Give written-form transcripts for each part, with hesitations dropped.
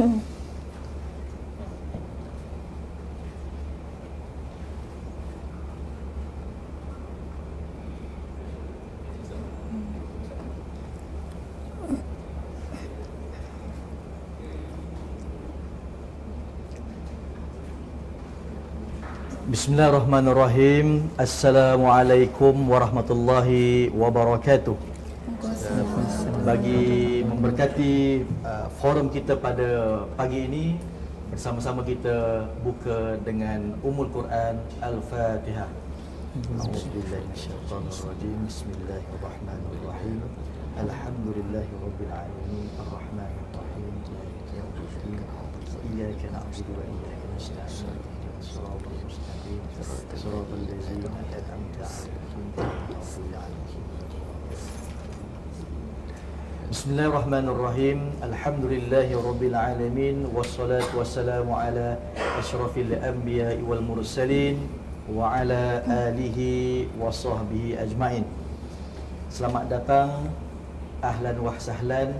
Bismillahirrahmanirrahim. Assalamualaikum warahmatullahi wabarakatuh. Bagi memberkati forum kita pada pagi ini, bersama-sama kita buka dengan Ummul Quran Al-Fatihah. A'udzubillahi minasyaitonirrajim. Bismillahirrahmanirrahim. Alhamdulillahirabbil alamin arrahmanirrahim maliki yaumiddin iyyaka na'budu wa iyyaka nasta'in shiratal mustaqim shiratal ladzina an'amta 'alaihim. Bismillahirrahmanirrahim. Alhamdulillahirabbil alamin wassalatu wassalamu ala asyrafil anbiya'i wal mursalin wa ala alihi wa sahbihi ajmain. Selamat datang, ahlan wa sahlan,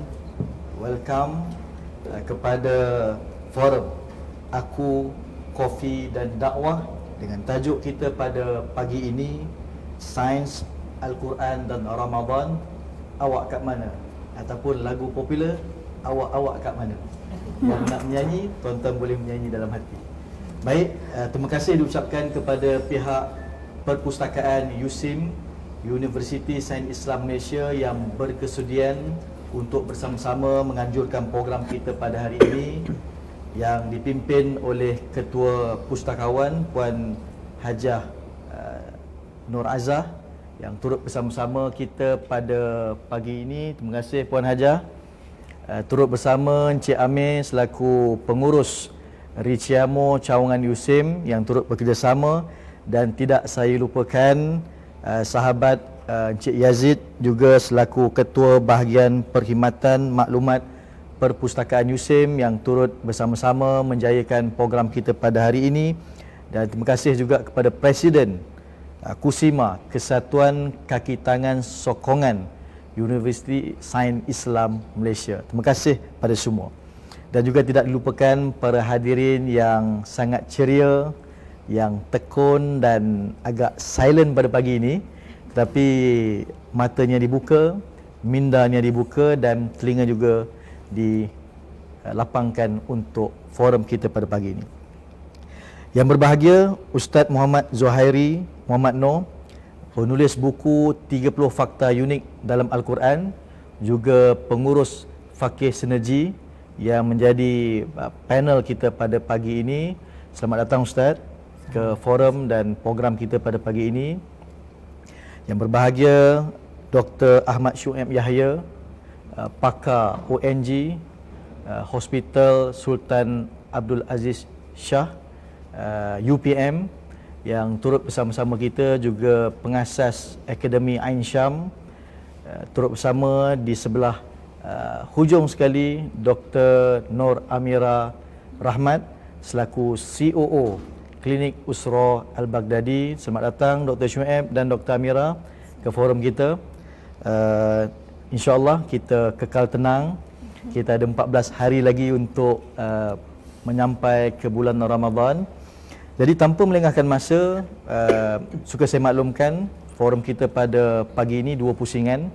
welcome kepada forum Aku, Kofi dan Dakwah dengan tajuk kita pada pagi ini, Sains, Al-Quran dan Ramadan, awak kat mana? Ataupun lagu popular, awak-awak kat mana? Yang nak menyanyi, tuan-tuan boleh menyanyi dalam hati. Baik, terima kasih diucapkan kepada pihak Perpustakaan USIM, Universiti Sains Islam Malaysia, yang berkesudian untuk bersama-sama menganjurkan program kita pada hari ini, yang dipimpin oleh Ketua Pustakawan Puan Hajah Nur Azah, yang turut bersama-sama kita pada pagi ini. Terima kasih Puan Hajah. Turut bersama Encik Amir selaku pengurus Riciamo Cawangan USIM yang turut bekerjasama, dan tidak saya lupakan sahabat Encik Yazid juga selaku Ketua Bahagian Perkhidmatan Maklumat Perpustakaan USIM yang turut bersama-sama menjayakan program kita pada hari ini. Dan terima kasih juga kepada Presiden KUSIMA, Kesatuan Kaki Tangan Sokongan Universiti Sains Islam Malaysia. Terima kasih pada semua. Dan juga tidak dilupakan para hadirin yang sangat ceria, yang tekun dan agak silent pada pagi ini, tetapi matanya dibuka, mindanya dibuka dan telinga juga dilapangkan untuk forum kita pada pagi ini. Yang berbahagia Ustaz Muhammad Zuhairi Muhammad Noor, penulis buku 30 Fakta Unik dalam Al-Quran, juga pengurus Fakih Sinergi yang menjadi panel kita pada pagi ini. Selamat datang Ustaz ke forum dan program kita pada pagi ini. Yang berbahagia Dr. Ahmad Syuaib Yahya, pakar ONG Hospital Sultan Abdul Aziz Shah UPM, yang turut bersama-sama kita, juga pengasas Akademi Ain Syam. Turut bersama di sebelah hujung sekali Dr. Nur Amira Rahmat selaku COO Klinik Usra Al-Baghdadi. Selamat datang Dr. Syuaib dan Dr. Amira ke forum kita. InsyaAllah kita kekal tenang. Kita ada 14 hari lagi untuk menyampai ke bulan Ramadan. Jadi tanpa melengahkan masa, suka saya maklumkan forum kita pada pagi ini dua pusingan.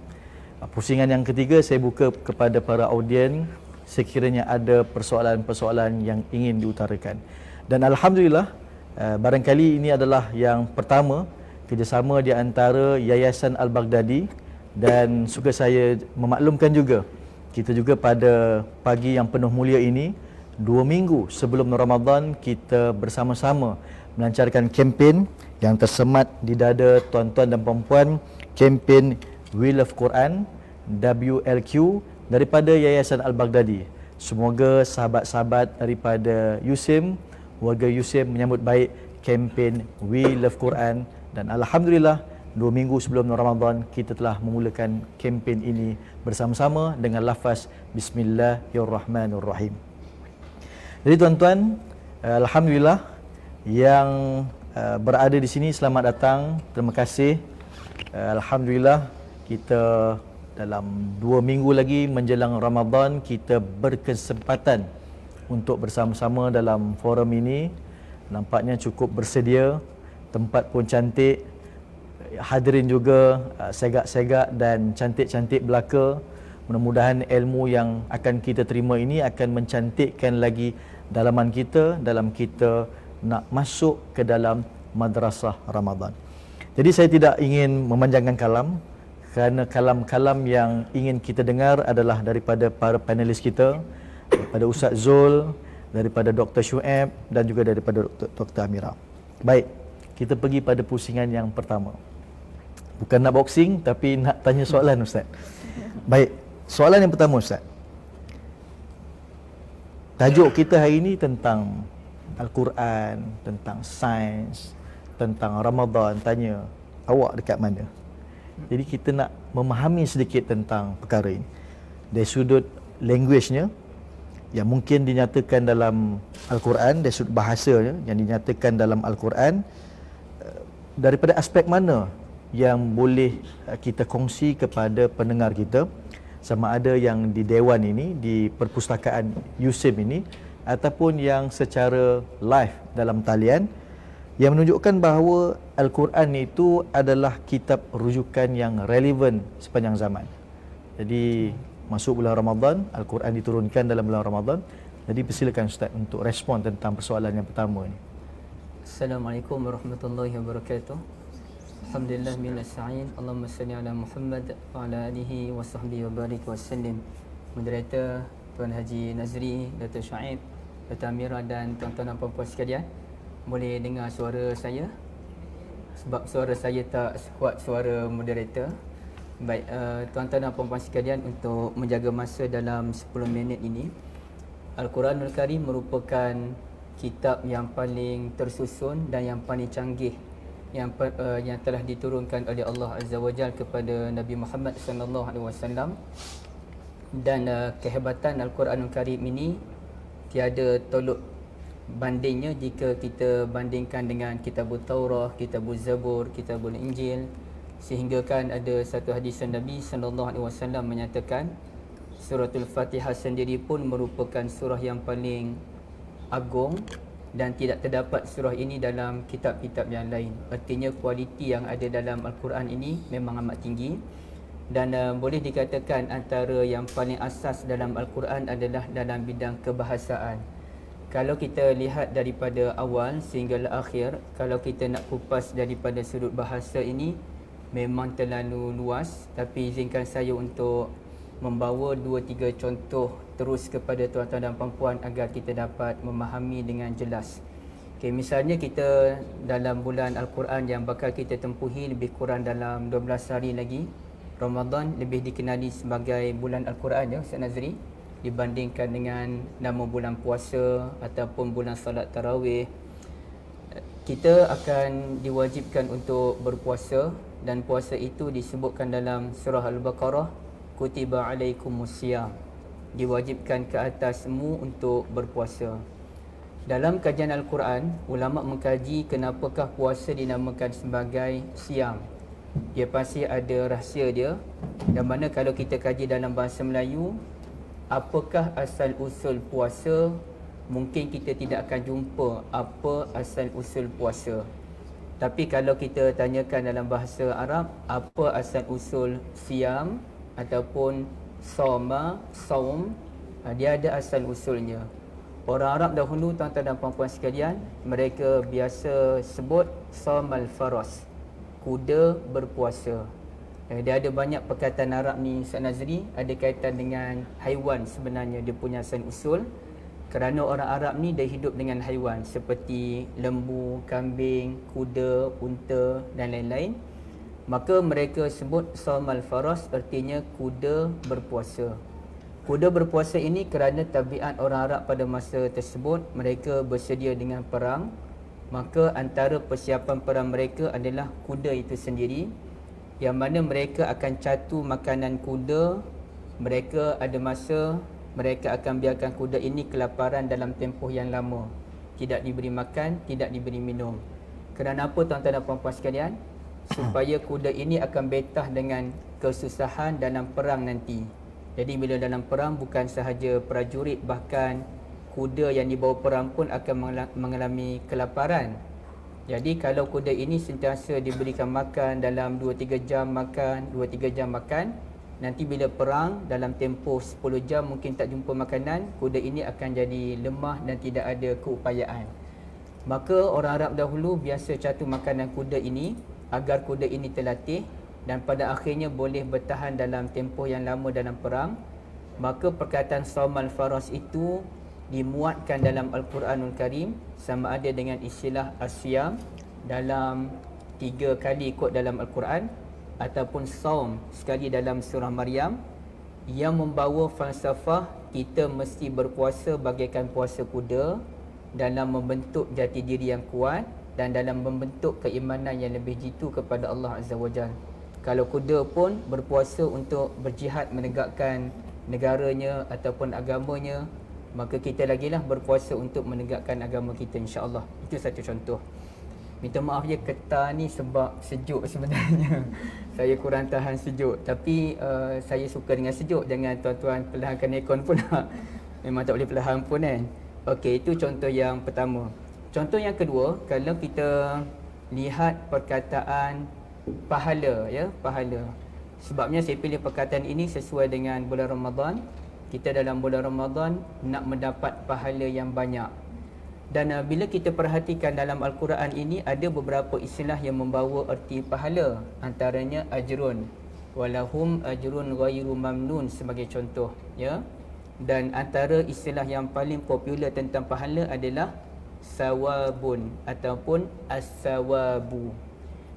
Pusingan yang ketiga saya buka kepada para audien sekiranya ada persoalan-persoalan yang ingin diutarakan. Dan Alhamdulillah, barangkali ini adalah yang pertama kerjasama di antara Yayasan Al-Baghdadi, dan suka saya memaklumkan juga kita juga pada pagi yang penuh mulia ini, 2 minggu sebelum Ramadan, kita bersama-sama melancarkan kempen yang tersemat di dada tuan-tuan dan puan-puan, kempen We Love Quran WLQ daripada Yayasan Al-Baghdadi. Semoga sahabat-sahabat daripada USIM, warga USIM menyambut baik kempen We Love Quran, dan Alhamdulillah 2 minggu sebelum Ramadan kita telah memulakan kempen ini bersama-sama dengan lafaz Bismillahirrahmanirrahim. Jadi tuan-tuan, Alhamdulillah yang berada di sini, selamat datang, terima kasih. Alhamdulillah kita dalam 2 minggu lagi menjelang Ramadan, kita berkesempatan untuk bersama-sama dalam forum ini. Nampaknya cukup bersedia, tempat pun cantik, hadirin juga segak-segak dan cantik-cantik belaka. Mudah-mudahan ilmu yang akan kita terima ini akan mencantikkan lagi dalaman kita dalam kita nak masuk ke dalam madrasah Ramadan. Jadi saya tidak ingin memanjangkan kalam, kerana kalam-kalam yang ingin kita dengar adalah daripada para panelis kita, daripada Ustaz Zul, daripada Dr. Shu'aib dan juga daripada Dr. Amira. Baik, kita pergi pada pusingan yang pertama. Bukan nak boxing tapi nak tanya soalan, Ustaz. Baik, soalan yang pertama, Ustaz. Tajuk kita hari ini tentang Al-Quran, tentang sains, tentang Ramadan. Tanya, awak dekat mana? Jadi kita nak memahami sedikit tentang perkara ini dari sudut language-nya yang mungkin dinyatakan dalam Al-Quran, dari sudut bahasanya yang dinyatakan dalam Al-Quran. Daripada aspek mana yang boleh kita kongsi kepada pendengar kita, sama ada yang di Dewan ini, di perpustakaan USIM ini, ataupun yang secara live dalam talian, yang menunjukkan bahawa Al-Quran itu adalah kitab rujukan yang relevan sepanjang zaman. Jadi masuk bulan Ramadan, Al-Quran diturunkan dalam bulan Ramadan. Jadi persilakan Ustaz untuk respon tentang persoalan yang pertama ini. Assalamualaikum warahmatullahi wabarakatuh. Alhamdulillah min as-sa'in. Allahumma salli ala Muhammad wa ala alihi wa sahbihi wa barik wa sallim. Moderator Tuan Haji Nazri, Dr. Shu'aib, Dr. Amira dan tuan-tuan dan puan-puan sekalian, boleh dengar suara saya? Sebab suara saya tak sekuat suara moderator. Baik, tuan-tuan dan puan-puan sekalian, untuk menjaga masa dalam 10 minit ini, Al-Quranul Karim merupakan kitab yang paling tersusun dan yang paling canggih yang telah diturunkan oleh Allah Azza wa Jalla kepada Nabi Muhammad sallallahu alaihi wasallam. Dan kehebatan Al-Quranul Karim ini tiada tolok bandingnya jika kita bandingkan dengan Kitabut Taurah, Kitabul Zabur, Kitabul Injil. Sehingga kan ada satu hadis Nabi sallallahu alaihi wasallam menyatakan Suratul Fatihah sendiri pun merupakan surah yang paling agung dan tidak terdapat surah ini dalam kitab-kitab yang lain. Artinya kualiti yang ada dalam Al-Quran ini memang amat tinggi. Dan boleh dikatakan antara yang paling asas dalam Al-Quran adalah dalam bidang kebahasaan. Kalau kita lihat daripada awal sehingga akhir, kalau kita nak kupas daripada sudut bahasa ini, memang terlalu luas. Tapi izinkan saya untuk membawa 2-3 contoh terus kepada tuan-tuan dan puan-puan agar kita dapat memahami dengan jelas. Okay, misalnya kita dalam bulan Al-Quran yang bakal kita tempuhi lebih kurang dalam 12 hari lagi, Ramadan lebih dikenali sebagai bulan Al-Quran, ya Ustaz Nazri, dibandingkan dengan nama bulan puasa ataupun bulan salat tarawih. Kita akan diwajibkan untuk berpuasa, dan puasa itu disebutkan dalam surah Al-Baqarah, kutiba alaikumusiyam, diwajibkan ke atasmu untuk berpuasa. Dalam kajian Al-Quran, ulama mengkaji kenapakah puasa dinamakan sebagai siam. Dia pasti ada rahsia dia, dan mana kalau kita kaji dalam bahasa Melayu, apakah asal usul puasa, mungkin kita tidak akan jumpa apa asal usul puasa. Tapi kalau kita tanyakan dalam bahasa Arab, apa asal usul siam ataupun soma, saum, dia ada asal usulnya. Orang Arab dahulu, tuan-tuan dan puan-puan sekalian, mereka biasa sebut saumal faras, kuda berpuasa. Dia ada banyak perkataan Arab ni Ustaz Nazri, ada kaitan dengan haiwan sebenarnya dia punya asal usul. Kerana orang Arab ni dia hidup dengan haiwan seperti lembu, kambing, kuda, unta dan lain-lain. Maka mereka sebut saumal faras, artinya kuda berpuasa. Kuda berpuasa ini kerana tabiat orang Arab pada masa tersebut, mereka bersedia dengan perang. Maka antara persiapan perang mereka adalah kuda itu sendiri, yang mana mereka akan catu makanan kuda. Mereka ada masa mereka akan biarkan kuda ini kelaparan dalam tempoh yang lama, tidak diberi makan, tidak diberi minum. Kerana apa tuan-tuan dan puan-puan sekalian? Supaya kuda ini akan betah dengan kesusahan dalam perang nanti. Jadi bila dalam perang, bukan sahaja prajurit, bahkan kuda yang dibawa perang pun akan mengalami kelaparan. Jadi kalau kuda ini sentiasa diberikan makan dalam 2-3 jam makan, 2-3 jam makan, nanti bila perang dalam tempoh 10 jam mungkin tak jumpa makanan, kuda ini akan jadi lemah dan tidak ada keupayaan. Maka orang Arab dahulu biasa catur makanan kuda ini agar kuda ini terlatih dan pada akhirnya boleh bertahan dalam tempoh yang lama dalam perang. Maka perkataan Saumal Faras itu dimuatkan dalam Al-Quranul Karim sama ada dengan istilah asyam dalam 3 kali ikut dalam Al-Quran ataupun saum sekali dalam surah Maryam, yang membawa falsafah kita mesti berpuasa bagaikan puasa kuda dalam membentuk jati diri yang kuat dan dalam membentuk keimanan yang lebih jitu kepada Allah Azza wa Jalla. Kalau kuda pun berpuasa untuk berjihad menegakkan negaranya ataupun agamanya, maka kita lagilah berpuasa untuk menegakkan agama kita, insya-Allah. Itu satu contoh. Minta maaf ya ketar ni sebab sejuk sebenarnya. Saya kurang tahan sejuk, tapi saya suka dengan sejuk. Jangan tuan-tuan perlahankan aircon pula. Memang tak boleh perlahan pun kan. Okey, itu contoh yang pertama. Contoh yang kedua, kalau kita lihat perkataan pahala, ya, pahala. Sebabnya saya pilih perkataan ini sesuai dengan bulan Ramadan. Kita dalam bulan Ramadan nak mendapat pahala yang banyak. Dan bila kita perhatikan dalam Al-Quran ini ada beberapa istilah yang membawa erti pahala. Antaranya ajrun, walahum ajrun ghairu mamnun sebagai contoh, ya. Dan antara istilah yang paling popular tentang pahala adalah sawabun ataupun as-sawabu.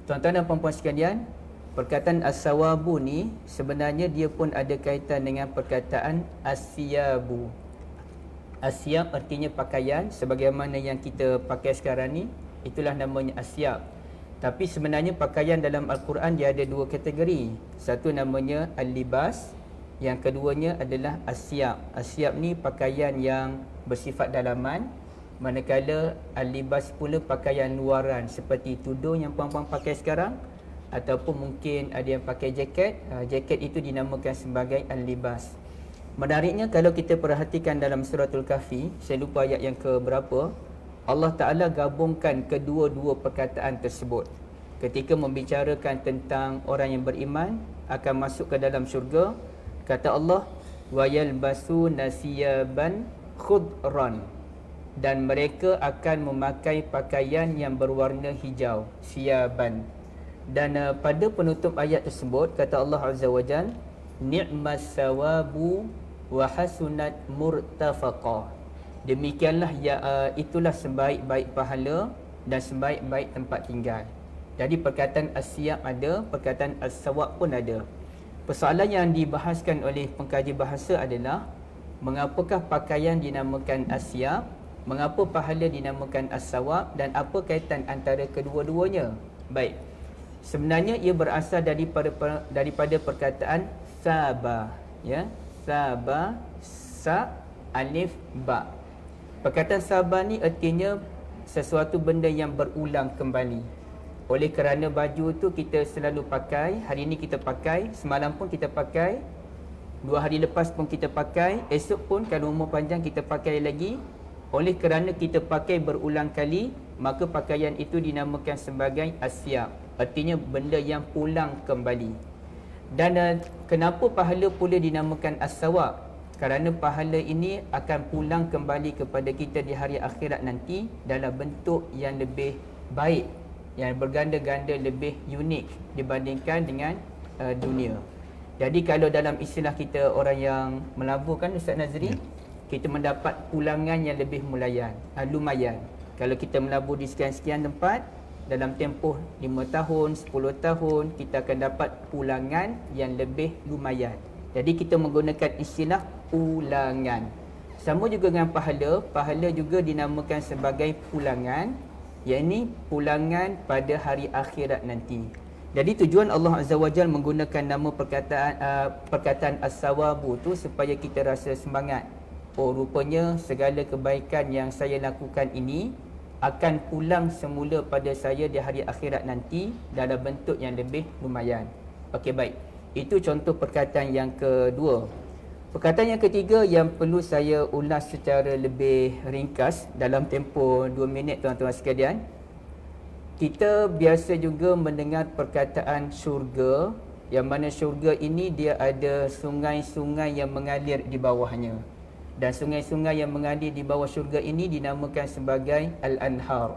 Tuan-tuan dan puan-puan sekalian, perkataan as-sawabu ni sebenarnya dia pun ada kaitan dengan perkataan as-siyabu. As-siyab artinya pakaian, sebagaimana yang kita pakai sekarang ni, itulah namanya as-siyab. Tapi sebenarnya pakaian dalam Al-Quran dia ada dua kategori. Satu namanya al-libas, yang keduanya adalah as-siyab. As-siyab ni pakaian yang bersifat dalaman, manakala al-libas pula pakaian luaran seperti tudung yang puan-puan pakai sekarang, ataupun mungkin ada yang pakai jaket. Jaket itu dinamakan sebagai al-libas. Menariknya kalau kita perhatikan dalam suratul Kahfi, saya lupa ayat yang ke berapa, Allah Ta'ala gabungkan kedua-dua perkataan tersebut. Ketika membicarakan tentang orang yang beriman akan masuk ke dalam syurga, kata Allah, wa yalbasu nasiyaban khudran, dan mereka akan memakai pakaian yang berwarna hijau, siyaban. Dan pada penutup ayat tersebut kata Allah Azza wa Jalla, ni'mas sawabu wa hasunat murtafaqa. Demikianlah itulah sebaik-baik pahala dan sebaik-baik tempat tinggal. Jadi perkataan as-siyab ada, perkataan as-sawab pun ada. Persoalan yang dibahaskan oleh pengkaji bahasa adalah mengapakah pakaian dinamakan as-siyab, mengapa pahala dinamakan as-sawab, dan apa kaitan antara kedua-duanya? Baik. Sebenarnya ia berasal daripada perkataan saba, ya. Saba, sa, alif, ba. Perkataan saba ni artinya sesuatu benda yang berulang kembali. Oleh kerana baju tu kita selalu pakai, hari ni kita pakai, semalam pun kita pakai, 2 hari lepas pun kita pakai, esok pun kalau umur panjang kita pakai lagi. Oleh kerana kita pakai berulang kali, maka pakaian itu dinamakan sebagai asyab. Artinya benda yang pulang kembali. Dan kenapa pahala pula dinamakan as-sawab? Kerana pahala ini akan pulang kembali kepada kita di hari akhirat nanti dalam bentuk yang lebih baik, yang berganda-ganda lebih unik dibandingkan dengan dunia. Jadi kalau dalam istilah kita orang yang melabur kan Ustaz Nazri, kita mendapat pulangan yang lebih lumayan. Kalau kita melabur di sekian-sekian tempat, dalam tempoh 5 tahun, 10 tahun, kita akan dapat pulangan yang lebih lumayan. Jadi kita menggunakan istilah pulangan. Sama juga dengan pahala, pahala juga dinamakan sebagai pulangan, yakni pulangan pada hari akhirat nanti. Jadi tujuan Allah Azza wa Jalla menggunakan nama perkataan as-sawabu tu supaya kita rasa semangat. Oh, rupanya segala kebaikan yang saya lakukan ini akan pulang semula pada saya di hari akhirat nanti dalam bentuk yang lebih lumayan. Okey, baik. Itu contoh perkataan yang kedua. Perkataan yang ketiga yang perlu saya ulas secara lebih ringkas dalam tempoh 2 minit tuan-tuan sekalian. Kita biasa juga mendengar perkataan syurga, yang mana syurga ini dia ada sungai-sungai yang mengalir di bawahnya. Dan sungai-sungai yang mengalir di bawah syurga ini dinamakan sebagai Al-Anhar.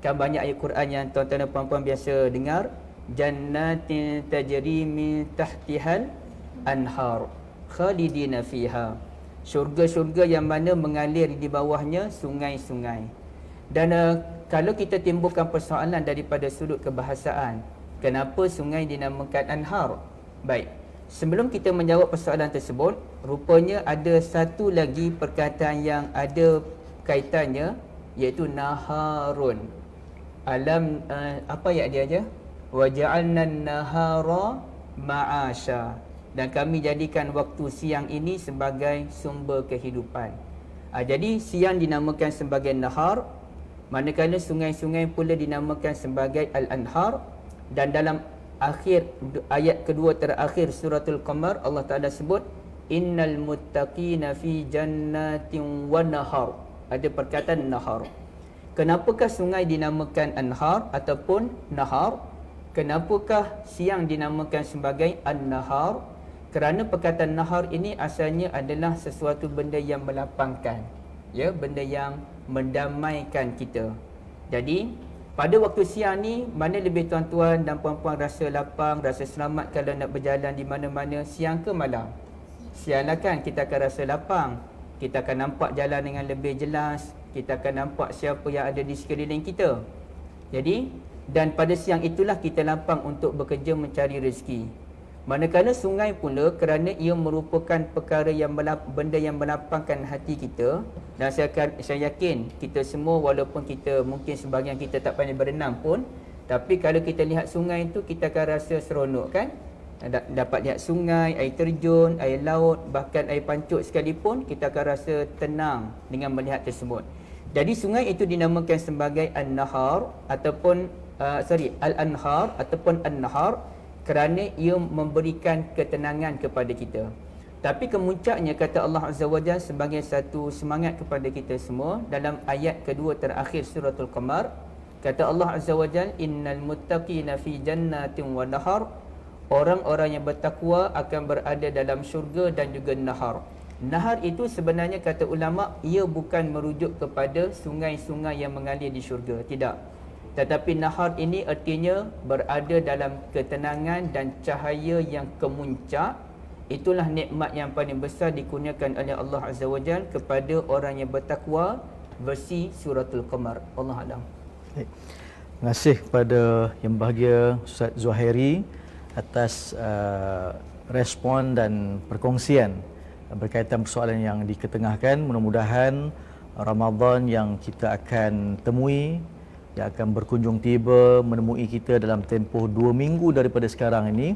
Kan banyak ayat Quran yang tuan-tuan dan puan-puan biasa dengar, jannatin tajri min tahtihal anhar khalidina fiha. Syurga-syurga yang mana mengalir di bawahnya sungai-sungai. Dan kalau kita timbulkan persoalan daripada sudut kebahasaan, kenapa sungai dinamakan anhar? Baik, sebelum kita menjawab persoalan tersebut, rupanya ada satu lagi perkataan yang ada kaitannya, iaitu naharun. Apa ayat dia aja? Wa ja'alna an-nahara ma'asha. Dan kami jadikan waktu siang ini sebagai sumber kehidupan. Jadi siang dinamakan sebagai nahar, manakala sungai-sungai pula dinamakan sebagai al-anhar. Dan dalam akhir ayat kedua terakhir suratul Qamar, Allah Ta'ala sebut innal muttaqina fi jannatin wa nahar. Ada perkataan nahar. Kenapakah sungai dinamakan anhar ataupun nahar? Kenapakah siang dinamakan sebagai an-nahar? Kerana perkataan nahar ini asalnya adalah sesuatu benda yang melapangkan, ya, benda yang mendamaikan kita. Jadi pada waktu siang ni, mana lebih tuan-tuan dan puan-puan rasa lapang, rasa selamat kalau nak berjalan di mana-mana, siang ke malam? Siang lah kan, kita akan rasa lapang, kita akan nampak jalan dengan lebih jelas, kita akan nampak siapa yang ada di sekeliling kita. Jadi, dan pada siang itulah kita lapang untuk bekerja mencari rezeki. Manakala sungai pula, kerana ia merupakan perkara yang benda yang melapangkan hati kita. Dan saya yakin kita semua, walaupun kita mungkin sebahagian kita tak pandai berenang pun, tapi kalau kita lihat sungai itu, kita akan rasa seronok kan. Dapat lihat sungai, air terjun, air laut, bahkan air pancut sekalipun, kita akan rasa tenang dengan melihat tersebut. Jadi sungai itu dinamakan sebagai an-nahar ataupun al-anhar ataupun an-nahar, kerana ia memberikan ketenangan kepada kita. Tapi kemuncaknya, kata Allah Azza wa Jalla sebagai satu semangat kepada kita semua, dalam ayat kedua terakhir suratul Qamar, kata Allah Azza wa Jalla innal muttaqina fi jannatin wa nahar. Orang-orang yang bertakwa akan berada dalam syurga dan juga nahar. Nahar itu sebenarnya, kata ulama, ia bukan merujuk kepada sungai-sungai yang mengalir di syurga, tidak. Tetapi nahar ini artinya berada dalam ketenangan dan cahaya yang kemuncak. Itulah nikmat yang paling besar dikurniakan oleh Allah Azza wa Jalla kepada orang yang bertakwa, versi suratul Qamar. Allah Alam. Terima kasih kepada yang bahagia Ustaz Zuhairi atas respon dan perkongsian berkaitan persoalan yang diketengahkan. Mudah-mudahan Ramadan yang kita akan temui, yang akan berkunjung tiba menemui kita dalam tempoh 2 minggu daripada sekarang ini,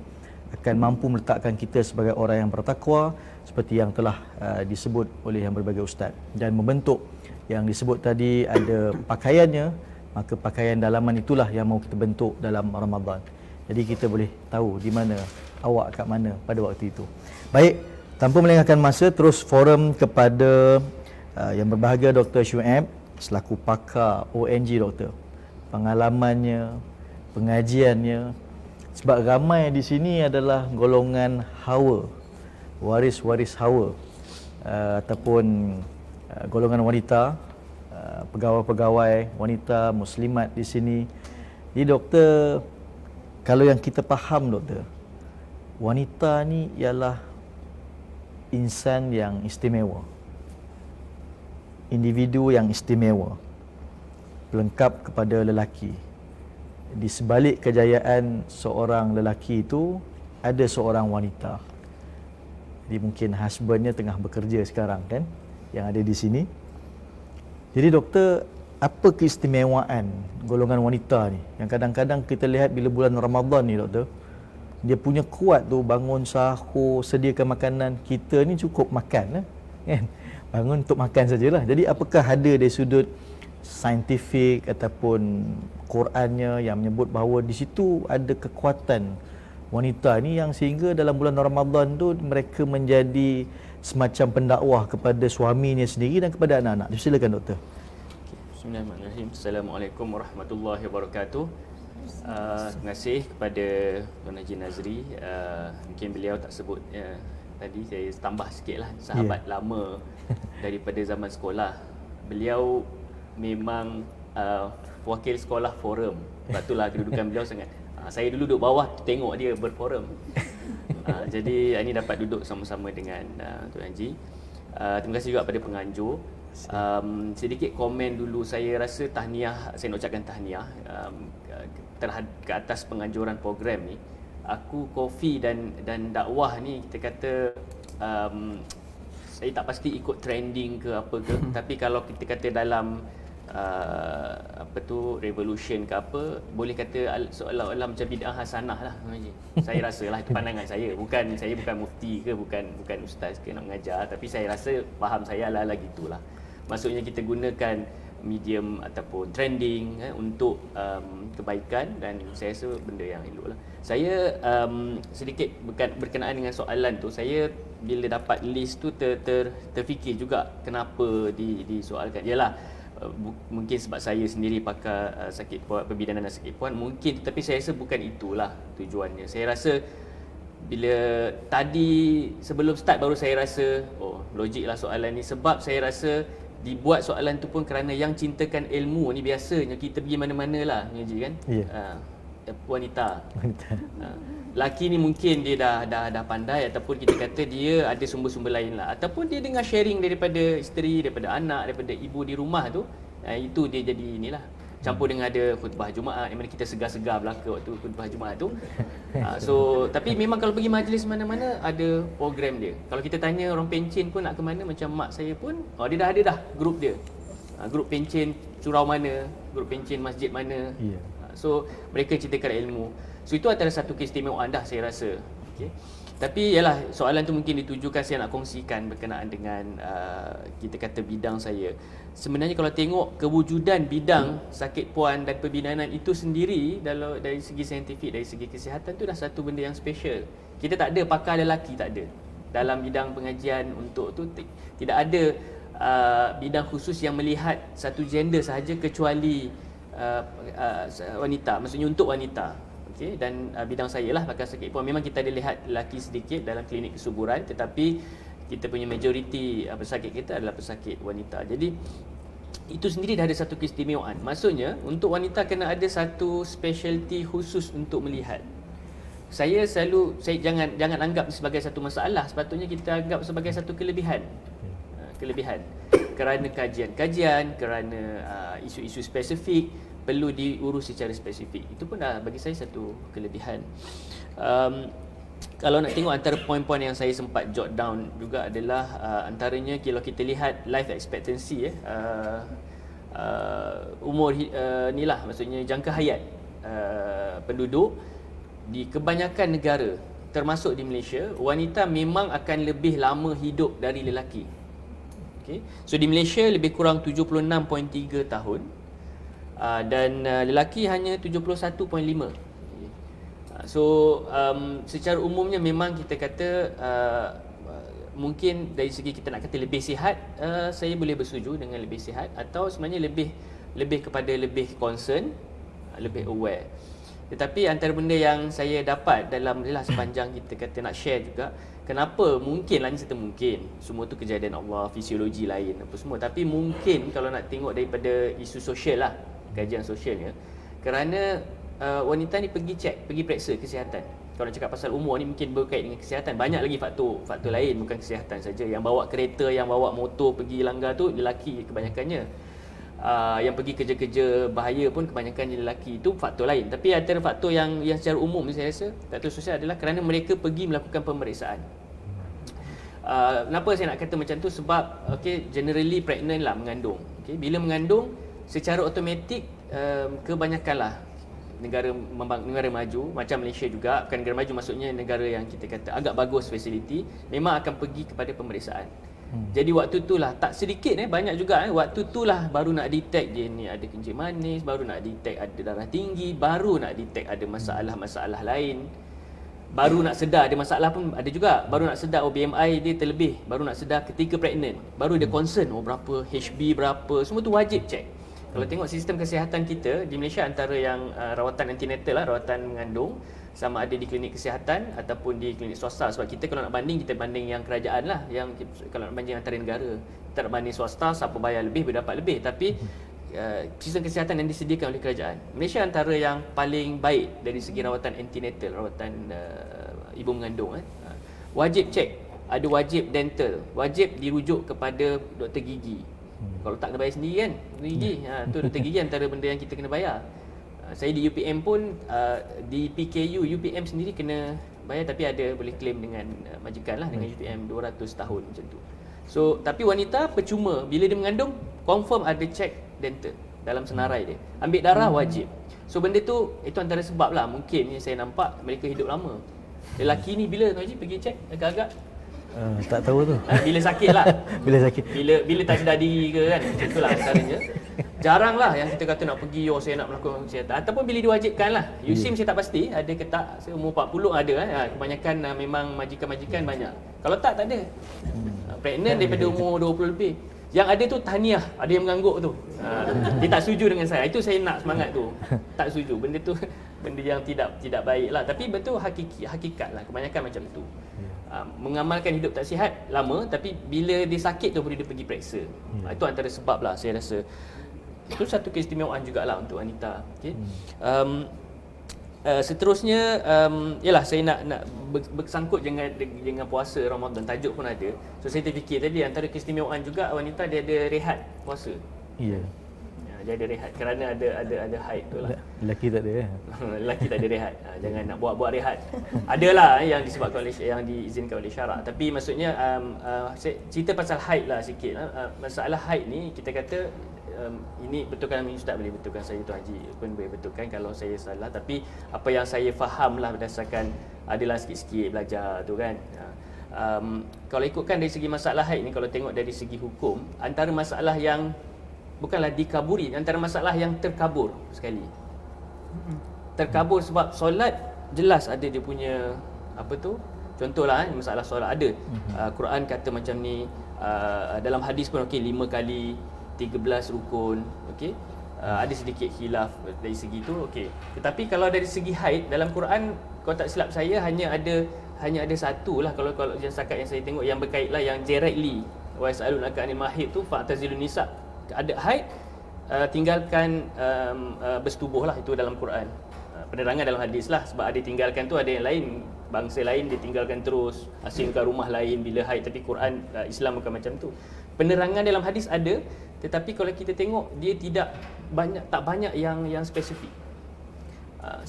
akan mampu meletakkan kita sebagai orang yang bertakwa seperti yang telah disebut oleh yang berbagai ustaz. Dan membentuk yang disebut tadi ada pakaiannya, maka pakaian dalaman itulah yang mau kita bentuk dalam Ramadan. Jadi kita boleh tahu di mana awak kat mana pada waktu itu. Baik, tanpa melengahkan masa, terus forum kepada yang berbahagia Dr. Shu'aib selaku pakar ONG doktor. Pengalamannya, pengajiannya, sebab ramai di sini adalah golongan Hawa, waris-waris Hawa, ataupun golongan wanita, pegawai-pegawai wanita muslimat di sini. Jadi doktor, kalau yang kita faham doktor, wanita ni ialah insan yang istimewa, individu yang istimewa, pelengkap kepada lelaki. Di sebalik kejayaan seorang lelaki itu ada seorang wanita. Jadi mungkin husbandnya tengah bekerja sekarang kan, yang ada di sini. Jadi doktor, apa keistimewaan golongan wanita ni yang kadang-kadang kita lihat bila bulan Ramadan ni doktor, dia punya kuat tu bangun sahur, sediakan makanan. Kita ni cukup makan kan, bangun untuk makan sajalah. Jadi apakah ada dari sudut saintifik ataupun Qurannya yang menyebut bahawa di situ ada kekuatan wanita ni yang sehingga dalam bulan Ramadan tu mereka menjadi semacam pendakwah kepada suaminya sendiri dan kepada anak-anak. Silakan doktor. Bismillahirrahmanirrahim. Assalamualaikum warahmatullahi wabarakatuh. Terima kasih kepada Tuan Haji Nazri. Mungkin beliau tak sebut tadi, saya tambah sikit lah, sahabat lama daripada zaman sekolah. Beliau memang wakil sekolah forum. Sebab itulah kedudukan beliau sangat. Saya dulu duduk bawah tengok dia berforum. Jadi ini dapat duduk sama-sama dengan Tuan Haji. Terima kasih juga pada penganjur. Sedikit komen dulu, saya rasa tahniah, saya nak ucapkan tahniah ke atas penganjuran program ni. Aku Kofi dan dakwah ni, kita kata saya tak pasti ikut trending ke apa ke, tapi kalau kita kata dalam revolution ke apa, boleh kata seolah-olah macam bid'ah hasanah lah. Saya rasa lah, itu pandangan saya. Saya bukan mufti ke, bukan ustaz ke nak mengajar, tapi saya rasa faham saya ala gitulah. Maksudnya kita gunakan medium ataupun trending untuk kebaikan, dan saya rasa benda yang elok lah. Saya sedikit berkenaan dengan soalan tu, saya bila dapat list tu terfikir juga kenapa disoalkan. Yalah, mungkin sebab saya sendiri pakar sakit puan, perbidanan dan sakit puan mungkin, tapi saya rasa bukan itulah tujuannya. Saya rasa bila tadi sebelum start baru saya rasa logiklah soalan ni, sebab saya rasa dibuat soalan tu pun kerana yang cintakan ilmu ni biasanya kita pergi mana-mana lah, Haji kan? Wanita. Laki ni mungkin dia dah pandai, ataupun kita kata dia ada sumber-sumber lain lah, ataupun dia dengar sharing daripada isteri, daripada anak, daripada ibu di rumah tu, itu dia jadi inilah. Campur dengan ada khutbah Jumaat, yang mana kita segar-segar belaka waktu khutbah Jumaat tu. Tapi memang kalau pergi majlis mana-mana ada program dia. Kalau kita tanya orang pencen pun nak ke mana, macam mak saya pun dia dah ada dah grup dia. Grup pencen surau mana, grup pencen masjid mana. So mereka ceritakan ilmu. So itu antara satu keistimewaan dah saya rasa. Okay. Tapi yalah, soalan tu mungkin ditujukan saya nak kongsikan berkenaan dengan kita kata bidang saya. Sebenarnya kalau tengok kewujudan bidang sakit puan dan perbidanan itu sendiri, dari segi saintifik, dari segi kesihatan tu dah satu benda yang special. Kita tak ada pakar lelaki, tak ada. Dalam bidang pengajian untuk tu tidak ada bidang khusus yang melihat satu gender sahaja kecuali wanita, maksudnya untuk wanita. Okay, dan bidang saya lah pakar sakit puan. Memang kita ada lihat lelaki sedikit dalam klinik kesuburan, tetapi kita punya majoriti pesakit kita adalah pesakit wanita. Jadi itu sendiri dah ada satu keistimewaan. Maksudnya untuk wanita kena ada satu specialty khusus untuk melihat. Saya jangan anggap sebagai satu masalah, sepatutnya kita anggap sebagai satu kelebihan. Kerana kajian-kajian, kerana isu-isu spesifik perlu diurus secara spesifik. Itu pun dah bagi saya satu kelebihan. Kalau nak tengok antara poin-poin yang saya sempat jot down juga adalah antaranya kalau kita lihat life expectancy umur ni lah, maksudnya jangka hayat penduduk di kebanyakan negara termasuk di Malaysia, wanita memang akan lebih lama hidup dari lelaki. Okay. So di Malaysia lebih kurang 76.3 tahun. Dan lelaki hanya 71.5. So secara umumnya memang kita kata mungkin dari segi kita nak kata lebih sihat, saya boleh bersetuju dengan lebih sihat, atau sebenarnya lebih kepada lebih concern, lebih aware. Tetapi antara benda yang saya dapat dalam sepanjang kita kata nak share juga, kenapa mungkin lah, ni serta mungkin semua tu kejadian Allah, fisiologi lain apa semua, tapi mungkin kalau nak tengok daripada isu sosial lah, kajian sosialnya, kerana wanita ni pergi periksa kesihatan. Kalau nak cakap pasal umur ni mungkin berkait dengan kesihatan, banyak lagi faktor lain, bukan kesihatan saja. Yang bawa kereta, yang bawa motor pergi langgar tu lelaki kebanyakannya. Yang pergi kerja-kerja bahaya pun kebanyakannya lelaki, itu faktor lain. Tapi antara faktor yang secara umum ni saya rasa faktor sosial adalah kerana mereka pergi melakukan pemeriksaan. Kenapa saya nak kata macam tu? Sebab generally pregnant lah, mengandung. Bila mengandung, secara automatik kebanyakanlah negara maju macam Malaysia juga, bukan negara maju maksudnya negara yang kita kata agak bagus facility, memang akan pergi kepada pemeriksaan. Jadi waktu itulah tak sedikit banyak juga waktu itulah baru nak detect dia ni ada kencing manis, baru nak detect ada darah tinggi, baru nak detect ada masalah-masalah lain. baru nak sedar ada masalah pun ada juga. Baru nak sedar BMI dia terlebih, baru nak sedar ketika pregnant, baru dia concern berapa HB berapa, semua tu wajib check. Kalau tengok sistem kesihatan kita di Malaysia, antara yang rawatan antenatal lah, rawatan mengandung, sama ada di klinik kesihatan ataupun di klinik swasta. Sebab kita kalau nak banding, kita banding yang kerajaan lah, yang kalau nak banding antara negara, kita nak banding swasta, siapa bayar lebih berdapat lebih. Tapi sistem kesihatan yang disediakan oleh kerajaan Malaysia antara yang paling baik dari segi rawatan antenatal, rawatan ibu mengandung. Wajib cek, ada wajib dental, wajib dirujuk kepada doktor gigi. Kalau tak kena bayar sendiri kan, doktor gigi. Tu doktor gigi antara benda yang kita kena bayar. Saya di UPM pun, di PKU UPM sendiri kena bayar, tapi ada boleh claim dengan majikan lah, dengan UPM 200 tahun macam tu. So, tapi wanita percuma, bila dia mengandung confirm ada check dental dalam senarai dia. Ambil darah wajib. So benda tu, itu antara sebab lah mungkin yang saya nampak mereka hidup lama. Lelaki ni bila Tuan Haji pergi check agak-agak? Tak tahu tu. Bila sakit lah. Bila sakit. Bila tak sedar diri ke kan. Itulah antaranya. Jarang lah yang kita kata nak pergi, saya nak melakukan kesihatan. Ataupun bila diwajibkan lah. USIM saya tak pasti, ada ke tak. Saya umur 40 ada kan. Kebanyakan memang majikan-majikan banyak. Kalau tak ada. Pregnant daripada umur 20 lebih. Yang ada tu tahniah, ada yang mengangguk tu. Dia tak setuju dengan saya. Itu saya nak semangat tu. Tak setuju. Benda tu benda yang tidak baik lah. Tapi betul hakikat lah. Kebanyakan macam tu. Mengamalkan hidup tak sihat lama, tapi bila dia sakit tu boleh dia pergi periksa. Itu antara sebab lah saya rasa. Itu satu keistimewaan jugalah untuk wanita. Okay? Seterusnya yalah, saya nak bersangkut dengan puasa Ramadan, tajuk pun ada. So saya terfikir tadi antara keistimewaan juga wanita dia ada rehat puasa. Ya. Dia ada rehat kerana ada haid tu lah. Lelaki tak ada. Lelaki tak ada rehat. Jangan nak buat rehat. Adalah yang disebabkan oleh, yang diizinkan oleh syarak. Tapi maksudnya saya cerita pasal haid lah sikit. Masalah haid ni kita kata ini betulkan Ustaz, boleh betulkan saya, Tuan Haji pun boleh betulkan kalau saya salah, tapi apa yang saya faham lah berdasarkan adalah sikit-sikit belajar tu kan. Kalau ikutkan dari segi masalah haid ni, kalau tengok dari segi hukum, antara masalah yang bukanlah dikaburi, antara masalah yang terkabur sekali. Terkabur sebab solat jelas ada dia punya apa tu, contohlah masalah solat ada Quran kata macam ni, dalam hadis pun okey 5 kali 13 rukun, okey. Ada sedikit khilaf dari segi tu, okey. Tetapi kalau dari segi haid dalam Quran, kalau tak silap saya hanya ada satu lah, kalau yang setakat yang saya tengok yang berkait lah, yang directly wa yasalunaka anil mahid tu fa'tazilun nisa. Ada haid, tinggalkan bersetubuh lah, itu dalam Quran. Penerangan dalam hadis lah, sebab ada tinggalkan tu ada yang lain, bangsa lain dia tinggalkan terus, asingkan rumah lain bila haid, tapi Quran Islam bukan macam tu. Penerangan dalam hadis ada, tetapi kalau kita tengok dia tak banyak yang spesifik.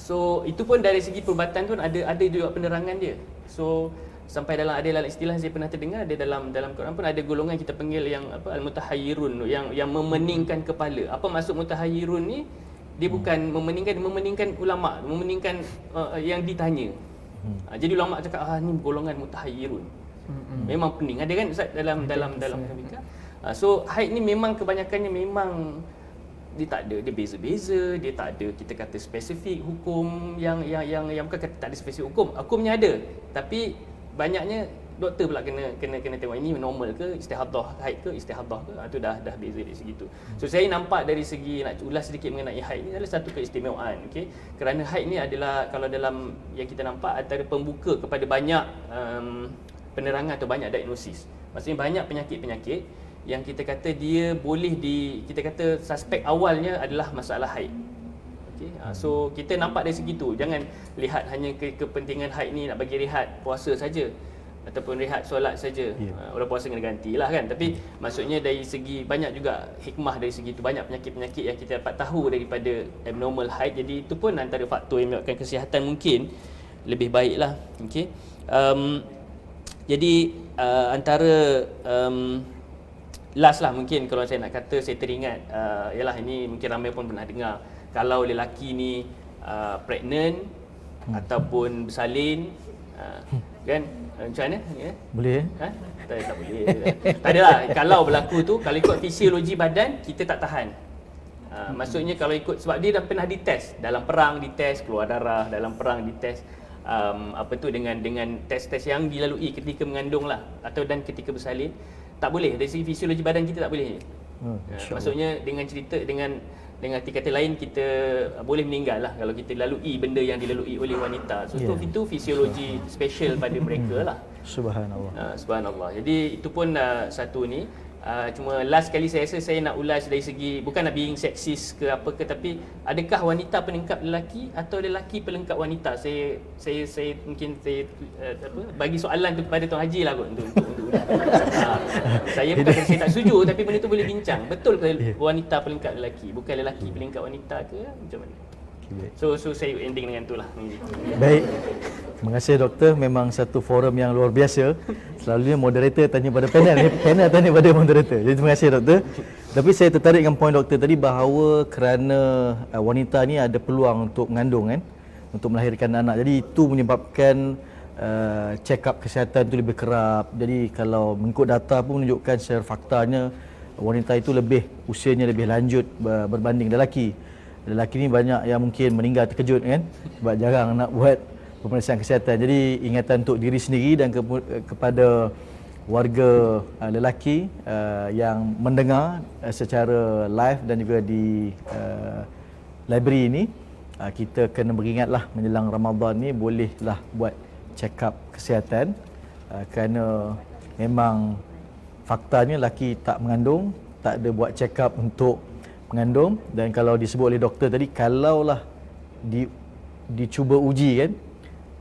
So itu pun dari segi perubatan pun ada juga penerangan dia. So sampai dalam istilah saya pernah terdengar, ada dalam Quran pun ada golongan kita panggil yang apa, al-mutahayyirun, yang memeningkan kepala. Apa maksud mutahayyirun ni? Dia bukan memeningkan ulama, memeningkan yang ditanya. Jadi ulama cakap ni golongan mutahayyirun. Memang pening. Ada kan Ustaz dalam Amerika. So haid ni memang kebanyakannya memang dia tak ada, dia beza-beza, dia tak ada kita kata spesifik hukum yang bukan kata tak ada spesifik hukumnya ada, tapi banyaknya doktor pula kena tengok ini normal ke, istihadah haid ke, istihadah ke, itu dah beza dari segi tu. So saya nampak dari segi, nak ulas sedikit mengenai haid ni adalah satu keistimewaan, okey. Kerana haid ni adalah kalau dalam yang kita nampak antara pembuka kepada banyak penerangan atau banyak diagnosis. Maksudnya banyak penyakit-penyakit yang kita kata dia boleh kita kata suspek awalnya adalah masalah haid. Okey. So kita nampak dari segi tu. Jangan lihat hanya kepentingan haid ni nak bagi rehat puasa saja ataupun rehat solat saja. Orang puasa kena gantilah kan. Tapi maksudnya dari segi banyak juga hikmah dari segi tu, banyak penyakit-penyakit yang kita dapat tahu daripada abnormal haid. Jadi itu pun antara faktor yang menyebabkan kesihatan mungkin lebih baiklah. Okey. Jadi antara last lah mungkin kalau saya nak kata, saya teringat yalah, ini mungkin ramai pun pernah dengar, kalau lelaki ni pregnant ataupun bersalin kan macam mana ya? Boleh tak boleh. Tak adalah, kalau berlaku tu, kalau ikut fisiologi badan kita tak tahan. Maksudnya kalau ikut, sebab dia dah pernah dites dalam perang, dites keluar darah, dalam perang dites. dengan tes-tes yang dilalui ketika mengandung lah atau dan ketika bersalin, tak boleh dari segi fisiologi badan kita tak boleh. Maksudnya dengan cerita dengan arti kata lain, kita boleh meninggal lah kalau kita lalui benda yang dilalui oleh wanita. So itu fisiologi special pada mereka lah. Subhanallah. Subhanallah. Jadi itu pun satu ni. Cuma last kali saya rasa saya nak ulas dari segi, bukan nak being seksis ke apa ke, tapi adakah wanita pelengkap lelaki atau lelaki pelengkap wanita? Saya mungkin bagi soalan tu kepada Tuan Haji lah kot untuk saya bukan saya tak setuju, tapi benda tu boleh bincang. Betul ke wanita pelengkap lelaki, bukan lelaki pelengkap wanita ke, macam mana? So saya ending dengan tu lah. Baik. Terima kasih doktor, memang satu forum yang luar biasa. Selalunya moderator tanya pada panel, panel tanya pada moderator. Jadi terima kasih doktor. Tapi saya tertarik dengan poin doktor tadi bahawa kerana wanita ni ada peluang untuk mengandung kan, untuk melahirkan anak. Jadi itu menyebabkan check up kesihatan tu lebih kerap. Jadi kalau mengikut data pun menunjukkan secara faktanya wanita itu usianya lebih lanjut berbanding lelaki. Lelaki ni banyak yang mungkin meninggal terkejut kan, sebab jarang nak buat pemeriksaan kesihatan. Jadi ingatan untuk diri sendiri dan kepada warga lelaki yang mendengar secara live dan juga di library ini, kita kena beringatlah menjelang Ramadan ni bolehlah buat check up kesihatan, kerana memang faktanya lelaki tak mengandung, tak ada buat check up untuk mengandung. Dan kalau disebut oleh doktor tadi, kalaulah dicuba uji kan,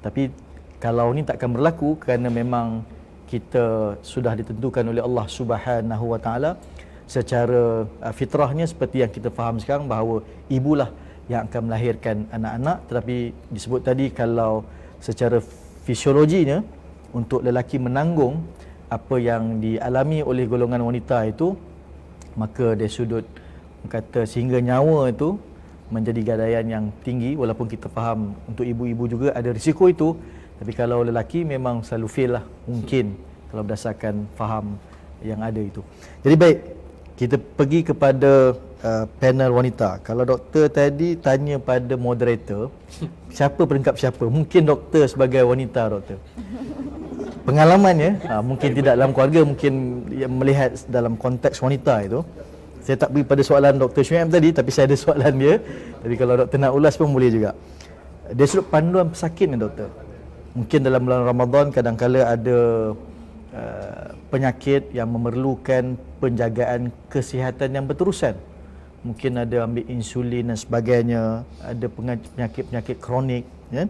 tapi kalau ni takkan berlaku kerana memang kita sudah ditentukan oleh Allah Subhanahu Wa Taala secara fitrahnya, seperti yang kita faham sekarang bahawa ibulah yang akan melahirkan anak-anak. Tetapi disebut tadi kalau secara fisiologinya untuk lelaki menanggung apa yang dialami oleh golongan wanita itu, maka dari sudut kata sehingga nyawa itu menjadi gadaian yang tinggi. Walaupun kita faham untuk ibu-ibu juga ada risiko itu, tapi kalau lelaki memang selalu fail lah mungkin kalau berdasarkan faham yang ada itu. Jadi baik, kita pergi kepada panel wanita. Kalau doktor tadi tanya pada moderator siapa pelengkap siapa, mungkin doktor sebagai wanita, doktor pengalamannya mungkin tidak dalam keluarga, mungkin melihat dalam konteks wanita itu. Saya tak beri pada soalan Dr. Syuaib tadi, tapi saya ada soalan dia. Jadi kalau doktor nak ulas pun boleh juga. Dari sudut panduan pesakit ni doktor, mungkin dalam bulan Ramadan kadang-kala ada penyakit yang memerlukan penjagaan kesihatan yang berterusan. Mungkin ada ambil insulin dan sebagainya, ada penyakit-penyakit kronik, ya,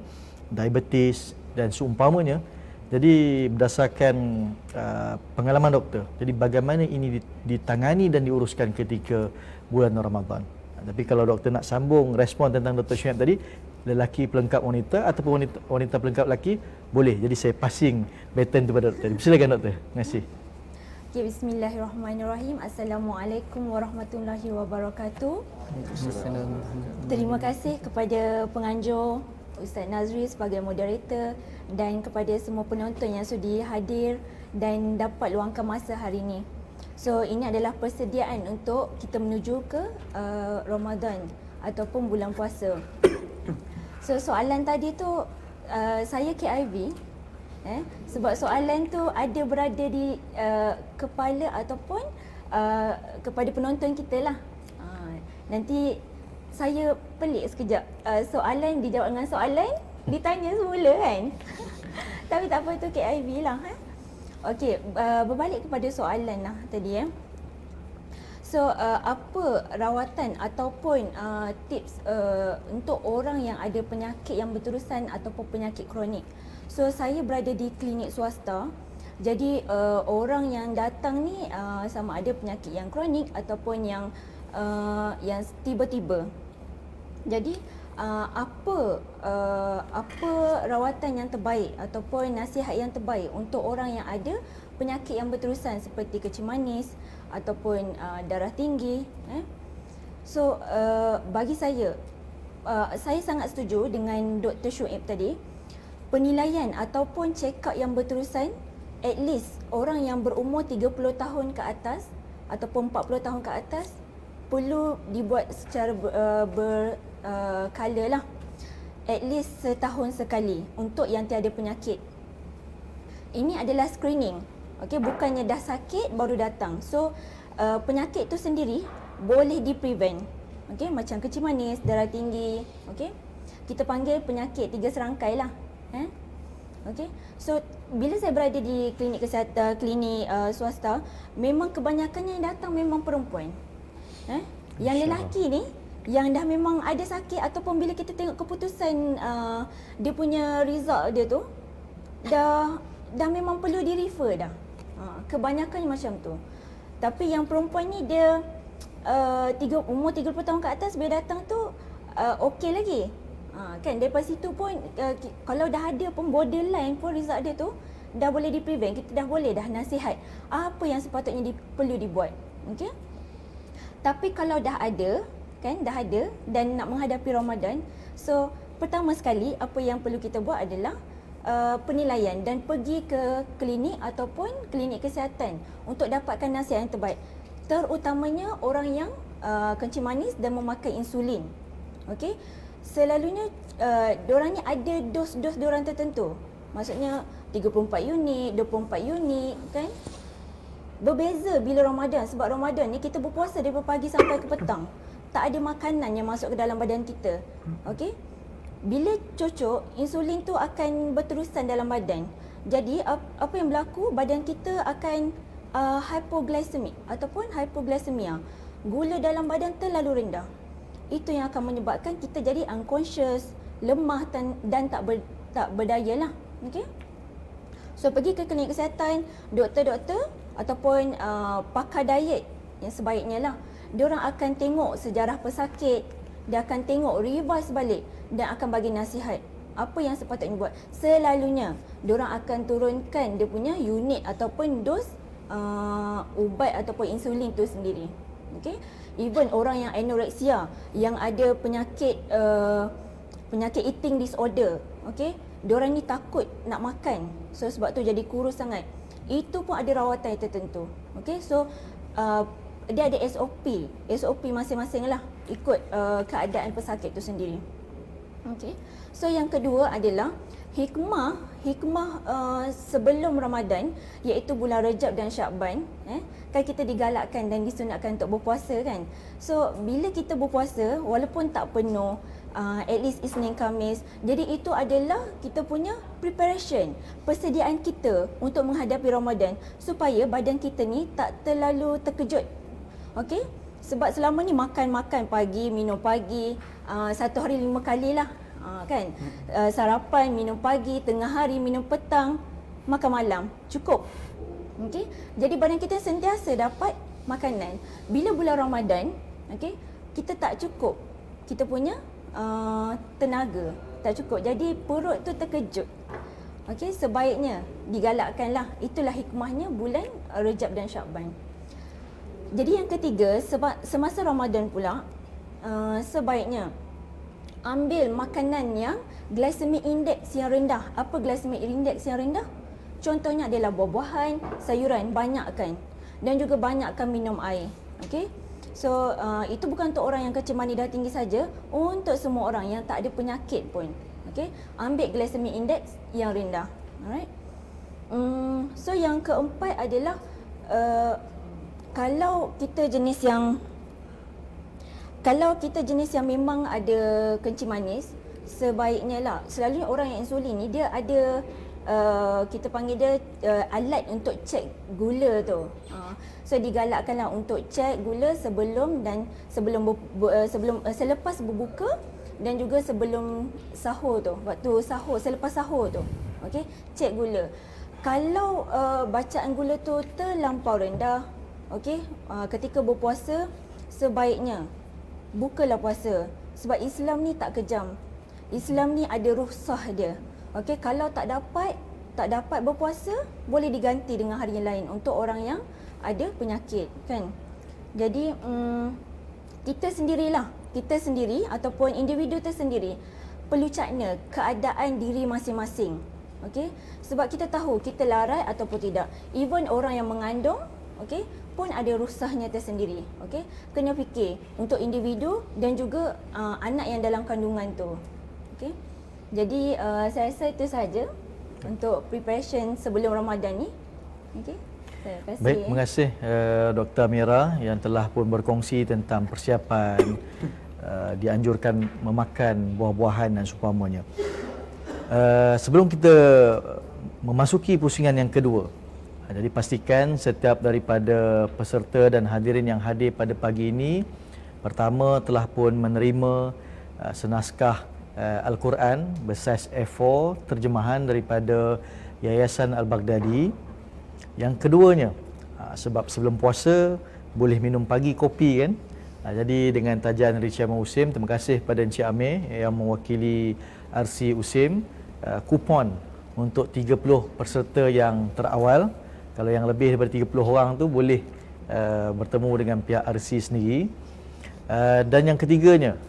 diabetes dan seumpamanya. Jadi berdasarkan pengalaman doktor, jadi bagaimana ini ditangani dan diuruskan ketika bulan Ramadan? Tapi kalau doktor nak sambung respon tentang Dr. Syuaib tadi, lelaki pelengkap wanita ataupun wanita pelengkap lelaki, boleh. Jadi saya passing baton kepada doktor. Silakan doktor. Terima kasih. Okay, bismillahirrahmanirrahim. Assalamualaikum warahmatullahi wabarakatuh. Terima kasih kepada penganjur Ustaz Nazri sebagai moderator dan kepada semua penonton yang sudi hadir dan dapat luangkan masa hari ini. So ini adalah persediaan untuk kita menuju ke Ramadan ataupun bulan puasa. So soalan tadi tu saya KIV, sebab soalan tu ada berada di kepala ataupun kepada penonton kita lah. Nanti saya pelik sekejap, soalan dijawab dengan soalan, ditanya semula kan. Tapi tak apa, itu KIV lah. Okey, berbalik kepada soalan lah tadi. So apa rawatan ataupun tips untuk orang yang ada penyakit yang berterusan ataupun penyakit kronik. So saya berada di klinik swasta. Jadi orang yang datang ni sama ada penyakit yang kronik ataupun yang tiba-tiba. Jadi apa rawatan yang terbaik ataupun nasihat yang terbaik untuk orang yang ada penyakit yang berterusan seperti kencing manis ataupun darah tinggi. So bagi saya sangat setuju dengan Dr. Syuaib tadi. Penilaian ataupun check up yang berterusan, at least orang yang berumur 30 tahun ke atas ataupun 40 tahun ke atas perlu dibuat secara berkala lah. at least setahun sekali untuk yang tiada penyakit. Ini adalah screening. Okey, bukannya dah sakit baru datang. So penyakit tu sendiri boleh di-prevent. Okey, macam kencing manis, darah tinggi, okey. Kita panggil penyakit 3 serangkai lah. Okey. So bila saya berada di klinik kesihatan, klinik swasta, memang kebanyakannya yang datang memang perempuan. Yang lelaki ni yang dah memang ada sakit ataupun bila kita tengok keputusan dia punya result dia tu dah memang perlu di-refer dah. Kebanyakannya macam tu. Tapi yang perempuan ni dia umur 30 tahun ke atas bila datang tu okey lagi. Kan daripada situ pun kalau dah ada pun borderline pun result dia tu dah boleh di-prevent. Kita dah boleh dah nasihat apa yang sepatutnya perlu dibuat. Okey. Tapi kalau dah ada dan nak menghadapi Ramadan, so pertama sekali apa yang perlu kita buat adalah penilaian dan pergi ke klinik ataupun klinik kesihatan untuk dapatkan nasihat yang terbaik. Terutamanya orang yang kencing manis dan memakai insulin. Okey. Selalunya diorang ni ada dos-dos diorang tertentu. Maksudnya 34 unit, 24 unit kan. Berbeza bila Ramadan, sebab Ramadan ni kita berpuasa daripada pagi sampai ke petang. Tak ada makanan yang masuk ke dalam badan kita. Okey. Bila cocok, insulin tu akan berterusan dalam badan. Jadi apa yang berlaku, badan kita akan hypoglycemic ataupun hypoglycemia. Gula dalam badan terlalu rendah. Itu yang akan menyebabkan kita jadi unconscious, lemah dan tak berdaya lah. Okey. So pergi ke klinik kesihatan, doktor-doktor ataupun pakar diet yang sebaiknya lah. Diorang akan tengok sejarah pesakit, dia akan tengok reverse balik dan akan bagi nasihat apa yang sepatutnya buat. Selalunya diorang akan turunkan dia punya unit ataupun dos ubat ataupun insulin tu sendiri. Okey. Even orang yang anoreksia, yang ada penyakit eating disorder, okey, diorang ni takut nak makan. So sebab tu jadi kurus sangat. Itu pun ada rawatan tertentu. Okey. So dia ada SOP masing-masing lah ikut keadaan pesakit tu sendiri. Okey. So yang kedua adalah hikmah sebelum Ramadan, iaitu bulan Rejab dan Syakban. Kan kita digalakkan dan disunatkan untuk berpuasa kan. So bila kita berpuasa walaupun tak penuh, at least Isnin Khamis, jadi itu adalah kita punya preparation, persediaan kita untuk menghadapi Ramadan supaya badan kita ni tak terlalu terkejut. Okey. Sebab selama ni makan pagi, minum pagi, satu hari 5 kali lah. Kan, sarapan, minum pagi, tengah hari, minum petang, makan malam, cukup. Okey. Jadi badan kita sentiasa dapat makanan. Bila bulan Ramadan, okey, kita tak cukup kita punya tenaga, tak cukup. Jadi perut tu terkejut. Okey, sebaiknya digalakkanlah. Itulah hikmahnya bulan Rejab dan Syakban. Jadi yang ketiga, sebab semasa Ramadan pula sebaiknya ambil makanan yang glycemic index yang rendah. Apa glycemic index yang rendah? Contohnya adalah buah-buahan, sayuran, banyakkan. Dan juga banyakkan minum air. Okey. So itu bukan untuk orang yang kencing manis dah tinggi saja, untuk semua orang yang tak ada penyakit pun. Okey. Ambil glycemic index yang rendah. Alright. So yang keempat adalah kalau kita jenis yang memang ada kencing manis, sebaiknya lah, selalunya orang yang insulin ni dia ada kita panggil dia alat untuk cek gula tu. So digalakkanlah untuk cek gula selepas berbuka dan juga sebelum sahur tu, waktu sahur, selepas sahur tu. Okey, cek gula. Kalau bacaan gula tu terlampau rendah, okey, ketika berpuasa sebaiknya bukalah puasa. Sebab Islam ni tak kejam. Islam ni ada rukhsah dia. Okey, kalau tak dapat berpuasa, boleh diganti dengan hari yang lain untuk orang yang ada penyakit kan. Jadi kita sendiri ataupun individu tersendiri perlu cakna keadaan diri masing-masing. Okey, sebab kita tahu kita larat ataupun tidak. Even orang yang mengandung, okey, pun ada rukhsahnya tersendiri. Okey, kena fikir untuk individu dan juga anak yang dalam kandungan tu. Okey. Jadi saya rasa itu saja untuk preparation sebelum Ramadan ni. Okey. Terima kasih. Baik, terima kasih Dr. Amira yang telah pun berkongsi tentang persiapan dianjurkan memakan buah-buahan dan seumpamanya. Sebelum kita memasuki pusingan yang kedua, jadi pastikan setiap daripada peserta dan hadirin yang hadir pada pagi ini pertama telah pun menerima senaskah Al-Quran bersaiz A4 terjemahan daripada Yayasan Al-Baghdadi. Yang keduanya, sebab sebelum puasa boleh minum pagi kopi kan. Jadi dengan tajan Encik Amir Usim, terima kasih pada Encik Amir yang mewakili RC Usim, kupon untuk 30 peserta yang terawal. Kalau yang lebih daripada 30 orang tu boleh bertemu dengan pihak RC sendiri. Dan yang ketiganya,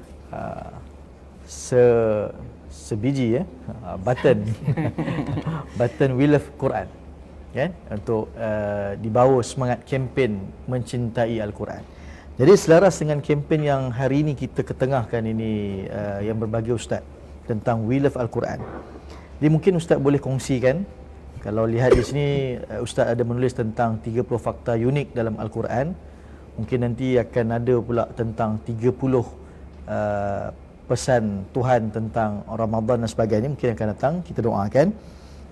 sebiji button button We Love Quran kan, untuk dibawa semangat kempen mencintai Al-Quran. Jadi selaras dengan kempen yang hari ini kita ketengahkan ini, yang berbagi Ustaz tentang We Love Al-Quran. Jadi mungkin Ustaz boleh kongsikan, kalau lihat di sini Ustaz ada menulis tentang 30 fakta unik dalam Al-Quran. Mungkin nanti akan ada pula tentang 30 pesan Tuhan tentang Ramadan dan sebagainya, mungkin akan datang, kita doakan.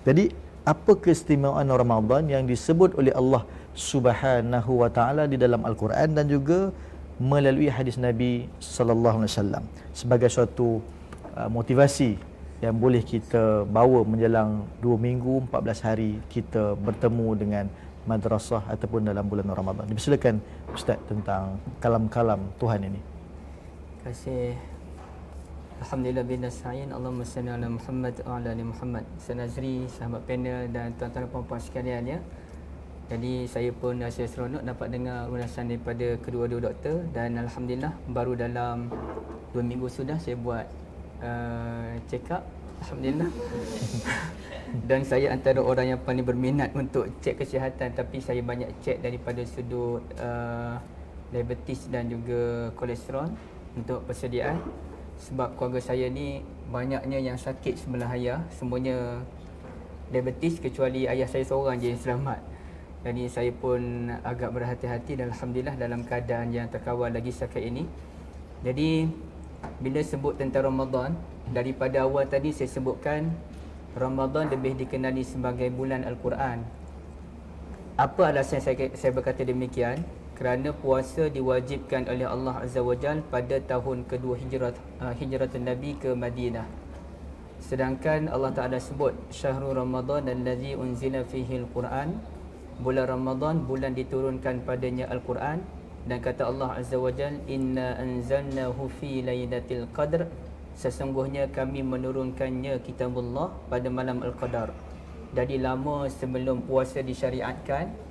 Jadi apa keistimewaan Ramadan yang disebut oleh Allah Subhanahu wa taala di dalam Al-Quran dan juga melalui hadis Nabi sallallahu alaihi wasallam sebagai suatu motivasi yang boleh kita bawa menjelang 2 minggu 14 hari kita bertemu dengan madrasah ataupun dalam bulan Ramadan. Dipersilakan Ustaz tentang kalam-kalam Tuhan ini. Terima kasih. Alhamdulillah bin nasta'in. Allahumma salli ala Muhammad wa ala ali Muhammad. Saya Nazri, sahabat panel dan tuan-tuan dan puan-puan sekalian ya. Jadi saya pun rasa seronok dapat dengar ulasan daripada kedua-dua doktor dan alhamdulillah baru dalam 2 minggu sudah saya buat check up, alhamdulillah. Dan saya antara orang yang paling berminat untuk cek kesihatan, tapi saya banyak cek daripada sudut diabetes dan juga kolesterol untuk persediaan. Sebab keluarga saya ni banyaknya yang sakit sebelah ayah, semuanya diabetes kecuali ayah saya seorang je yang selamat. Jadi saya pun agak berhati-hati dan alhamdulillah dalam keadaan yang terkawal lagi setakat ini. Jadi bila sebut tentang Ramadan, daripada awal tadi saya sebutkan Ramadan lebih dikenali sebagai bulan Al-Quran. Apa alasan saya berkata demikian? Kerana puasa diwajibkan oleh Allah Azza wa Jal pada tahun kedua hijrah Nabi ke Madinah. Sedangkan Allah Ta'ala sebut Syahrul Ramadan allazi unzila fihi Al-Quran, bulan Ramadan bulan diturunkan padanya Al-Quran. Dan kata Allah Azza wa Jal, inna anzalnahu fi lailatul qadr, sesungguhnya kami menurunkannya kitabullah pada malam Al-Qadar. Jadi lama sebelum puasa disyariatkan,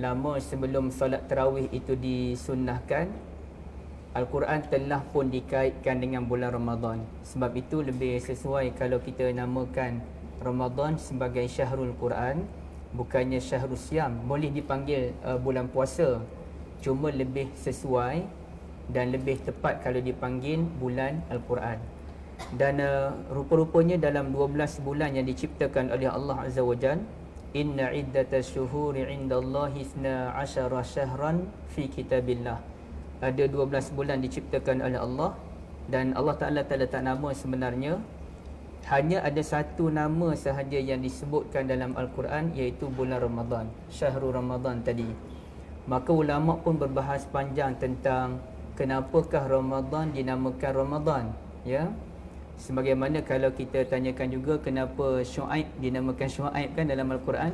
lama sebelum solat tarawih itu disunnahkan, Al-Quran telah pun dikaitkan dengan bulan Ramadan. Sebab itu lebih sesuai kalau kita namakan Ramadan sebagai Syahrul Quran, bukannya Syahrul Siam. Boleh dipanggil bulan puasa, cuma lebih sesuai dan lebih tepat kalau dipanggil bulan Al-Quran. Dan rupa-rupanya dalam 12 bulan yang diciptakan oleh Allah Azza wa Jal, inna iddatash syuhuri indallahi 12 syahran fi kitabillah. Ada 12 bulan diciptakan oleh Allah dan Allah Ta'ala tak letak nama sebenarnya. Hanya ada satu nama sahaja yang disebutkan dalam Al-Quran, iaitu bulan Ramadan, Syahrul Ramadan tadi. Maka ulama pun berbahas panjang tentang kenapakah Ramadan dinamakan Ramadan, ya. Sebagaimana kalau kita tanyakan juga kenapa Syuaib dinamakan Syuaib kan dalam Al-Quran,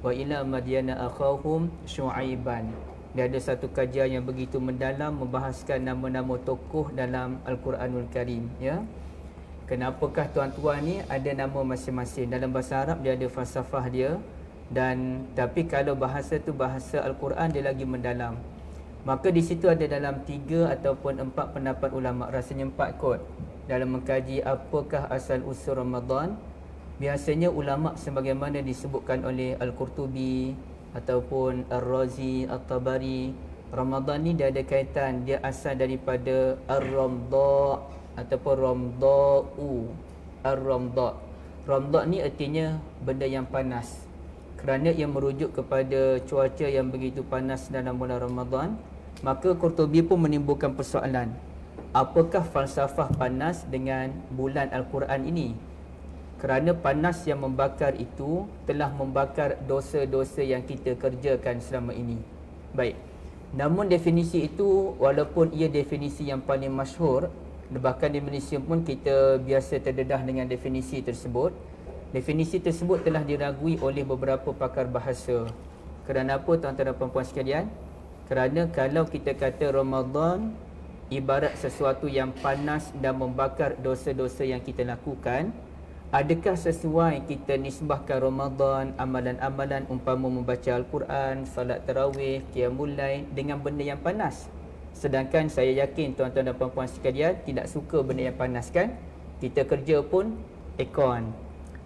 wa ila madyana akhahum Syuaiban. Dia ada satu kajian yang begitu mendalam membahaskan nama-nama tokoh dalam Al-Quranul Karim, ya. Kenapakah tuan-tuan ni ada nama masing-masing? Dalam bahasa Arab dia ada falsafah dia, dan tapi kalau bahasa tu bahasa Al-Quran dia lagi mendalam. Maka di situ ada dalam 3 ataupun 4 pendapat ulama, rasanya 4 kot, dalam mengkaji apakah asal usul Ramadan. Biasanya ulama sebagaimana disebutkan oleh Al-Qurtubi ataupun Ar-Razi, At-Tabari, Ramadan ni dia ada kaitan, dia asal daripada Ar-Ramda' ataupun Ramda'u. ar-ramda. Ramda ni artinya benda yang panas. Kerana ia merujuk kepada cuaca yang begitu panas dalam bulan Ramadan, maka Qurtubi pun menimbulkan persoalan. Apakah falsafah panas dengan bulan Al-Quran ini? Kerana panas yang membakar itu telah membakar dosa-dosa yang kita kerjakan selama ini. Baik. Namun definisi itu walaupun ia definisi yang paling masyhur, bahkan di Malaysia pun kita biasa terdedah dengan definisi tersebut. Definisi tersebut telah diragui oleh beberapa pakar bahasa. Kerana apa tuan-tuan dan puan-puan sekalian? Kerana kalau kita kata Ramadan ibarat sesuatu yang panas dan membakar dosa-dosa yang kita lakukan, adakah sesuai kita nisbahkan Ramadan, amalan-amalan umpama membaca Al-Quran, salat tarawih, qiyamul lail dengan benda yang panas? Sedangkan saya yakin tuan-tuan dan puan-puan sekalian tidak suka benda yang panas kan? Kita kerja pun aircon.